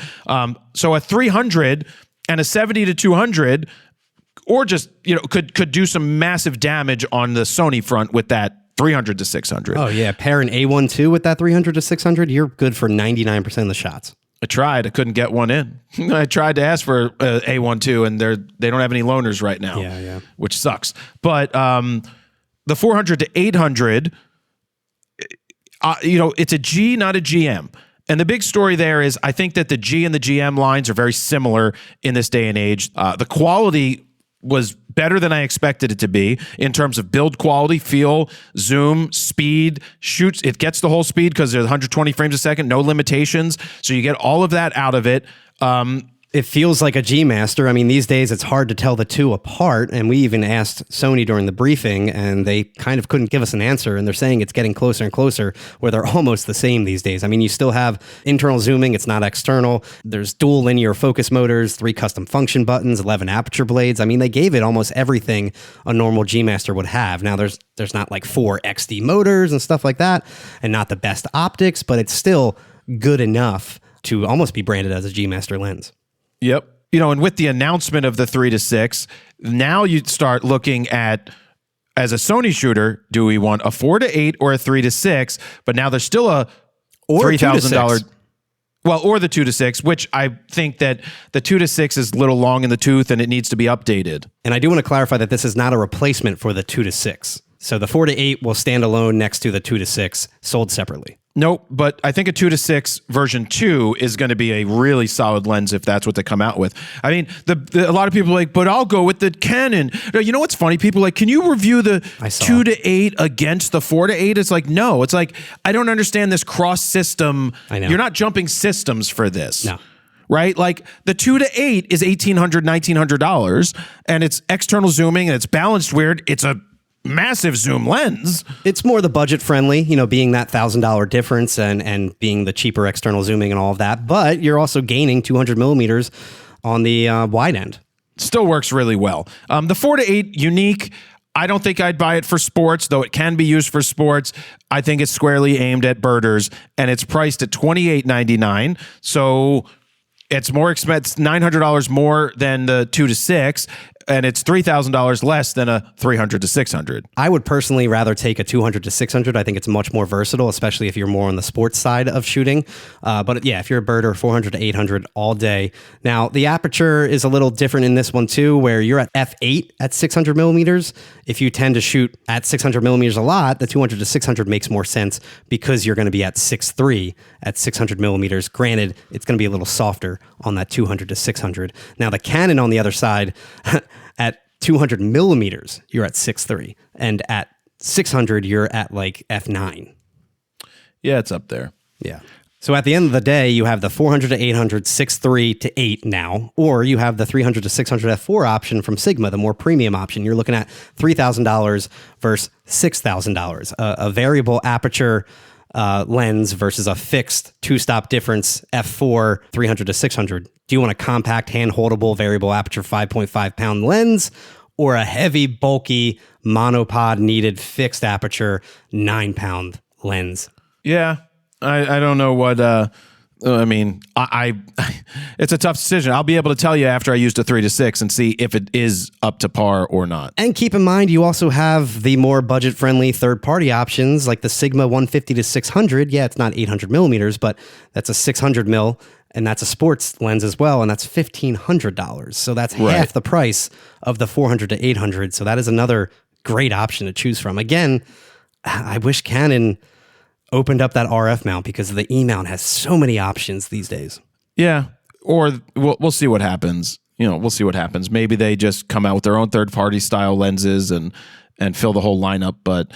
So a 300 and a 70 to 200 or just, could do some massive damage on the Sony front with that 300 to 600. Oh, yeah. Pair an A1 II with that 300 to 600, you're good for 99% of the shots. I tried. I couldn't get one in. I tried to ask for A1 II, and they don't have any loaners right now, which sucks. But the 400 to 800, it's a G, not a GM. And the big story there is I think that the G and the GM lines are very similar in this day and age. The quality was better than I expected it to be in terms of build quality, feel, zoom, speed, shoots. It gets the whole speed because there's 120 frames a second, no limitations. So you get all of that out of it. It feels like a G Master. These days it's hard to tell the two apart. And we even asked Sony during the briefing and they kind of couldn't give us an answer. And they're saying it's getting closer and closer where they're almost the same these days. You still have internal zooming. It's not external. There's dual linear focus motors, 3 custom function buttons, 11 aperture blades. They gave it almost everything a normal G Master would have. Now there's not like 4 XD motors and stuff like that and not the best optics, but it's still good enough to almost be branded as a G Master lens. Yep. And with the announcement of the 3 to 6, now you start looking at, as a Sony shooter, do we want a 4 to 8 or a 3 to 6? But now there's still a $3,000. Well, or the 2 to 6, which I think that the 2 to 6 is a little long in the tooth and it needs to be updated. And I do want to clarify that this is not a replacement for the 2 to 6. So the 4 to 8 will stand alone next to the 2 to 6, sold separately. Nope, but I think a 2 to 6 version 2 is going to be a really solid lens if that's what they come out with. A lot of people are like, but I'll go with the Canon. You know what's funny? People are like, can you review the 2 to 8 against the 4 to 8? It's like, no. It's like, I don't understand this cross system. I know. You're not jumping systems for this. No. Right? Like the 2 to 8 is $1,800, $1,900 and it's external zooming and it's balanced weird. It's a massive zoom lens. It's more the budget friendly, being that $1,000 difference and being the cheaper external zooming and all of that. But you're also gaining 200 millimeters on the wide end. Still works really well. The 4 to 8 unique. I don't think I'd buy it for sports, though it can be used for sports. I think it's squarely aimed at birders, and it's priced at $28.99. So it's more expensive, $900 more than the 2 to 6. and it's $3,000 less than a 300 to 600. I would personally rather take a 200 to 600. I think it's much more versatile, especially if you're more on the sports side of shooting. But yeah, if you're a birder, 400 to 800 all day. Now, the aperture is a little different in this one too, where you're at f8 at 600 millimeters. If you tend to shoot at 600 millimeters a lot, the 200 to 600 makes more sense because you're going to be at 6.3 at 600 millimeters. Granted, it's going to be a little softer on that 200 to 600. Now, the Canon on the other side, at 200 millimeters, you're at 6.3. And at 600, you're at like f9. Yeah, it's up there. Yeah. So at the end of the day, you have the 400 to 800, 6.3 to 8 now, or you have the 300 to 600 f4 option from Sigma, the more premium option. You're looking at $3,000 versus $6,000. A variable aperture lens versus a fixed two-stop difference f4 300 to 600. Do you want a compact, hand-holdable, variable aperture 5.5-pound lens or a heavy, bulky, monopod needed fixed aperture 9-pound lens? Yeah, I don't know what. I mean, it's a tough decision. I'll be able to tell you after I used a 3 to 6 and see if it is up to par or not. And keep in mind, you also have the more budget-friendly third-party options like the Sigma 150 to 600. Yeah, it's not 800 millimeters, but that's a 600 mil, and that's a sports lens as well, and that's $1,500. So that's half the price of the 400 to 800. So that is another great option to choose from. Again, I wish Canon opened up that RF mount because the E mount has so many options these days. Yeah, or we'll see what happens. We'll see what happens. Maybe they just come out with their own third-party style lenses and fill the whole lineup. But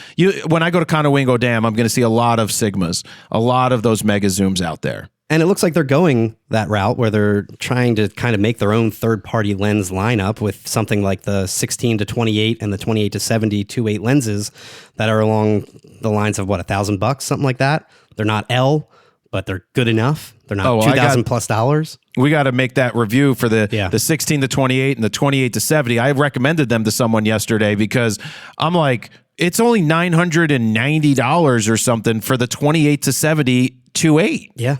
when I go to Conowingo Dam, I'm going to see a lot of Sigmas, a lot of those mega zooms out there. And it looks like they're going that route where they're trying to kind of make their own third-party lens lineup with something like the 16 to 28 and the 28 to 70 2.8 lenses that are along the lines of $1,000, something like that. They're not L, but they're good enough. They're not $2,000 plus dollars. We got to make that review for the 16 to 28 and the 28 to 70. I recommended them to someone yesterday because I'm like, it's only $990 or something for the 28 to 70 2.8. Yeah.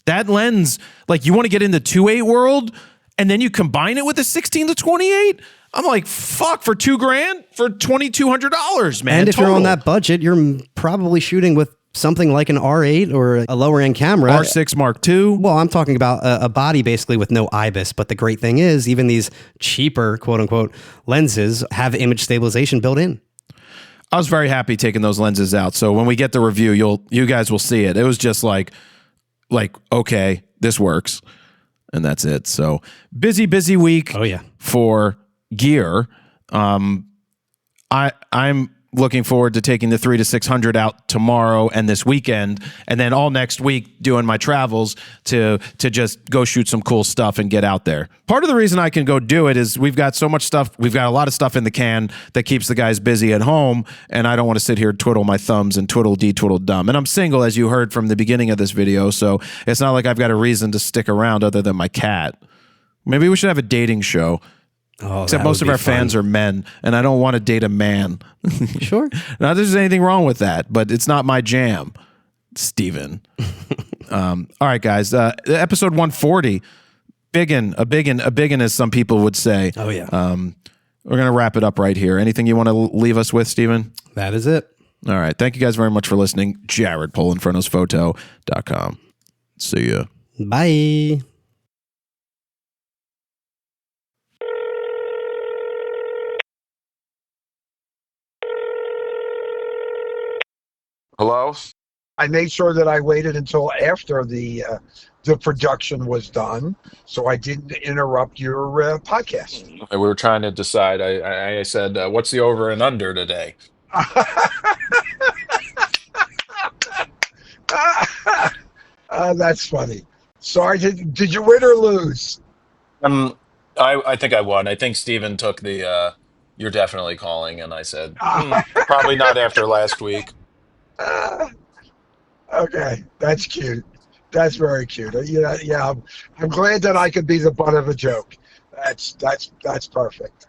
That lens, like you want to get in the 2.8 world and then you combine it with the 16 to 28? I'm like, fuck, for $2,000 for $2,200, man. And if you're on that budget, you're probably shooting with something like an R8 or a lower end camera. R6 Mark II. Well, I'm talking about a body basically with no IBIS. But the great thing is even these cheaper, quote unquote, lenses have image stabilization built in. I was very happy taking those lenses out. So when we get the review, you guys will see it. It was just like, okay, this works. And that's it. So busy week for gear. I'm looking forward to taking the 3 to 600 out tomorrow and this weekend, and then all next week doing my travels to just go shoot some cool stuff and get out there. Part of the reason I can go do it is we've got so much stuff. We've got a lot of stuff in the can that keeps the guys busy at home, and I don't want to sit here twiddle my thumbs and twiddle-dee twiddle-dum. And I'm single, as you heard from the beginning of this video, so it's not like I've got a reason to stick around other than my cat. Maybe we should have a dating show. Oh, except most of our fans are men, and I don't want to date a man. Sure. Not that there's anything wrong with that, but it's not my jam, Steven. All right, guys. Episode 140, a biggin, as some people would say. Oh, yeah. We're going to wrap it up right here. Anything you want to leave us with, Steven? That is it. All right. Thank you guys very much for listening. Jared, PolinFronosPhoto.com. See ya. Bye. Hello? I made sure that I waited until after the production was done, so I didn't interrupt your podcast. We were trying to decide. I said, what's the over and under today? That's funny. Sorry, did you win or lose? I think I won. I think Steven took the you're definitely calling, and I said, probably not after last week. Okay, that's cute. That's very cute. Yeah, I'm glad that I could be the butt of a joke. That's perfect.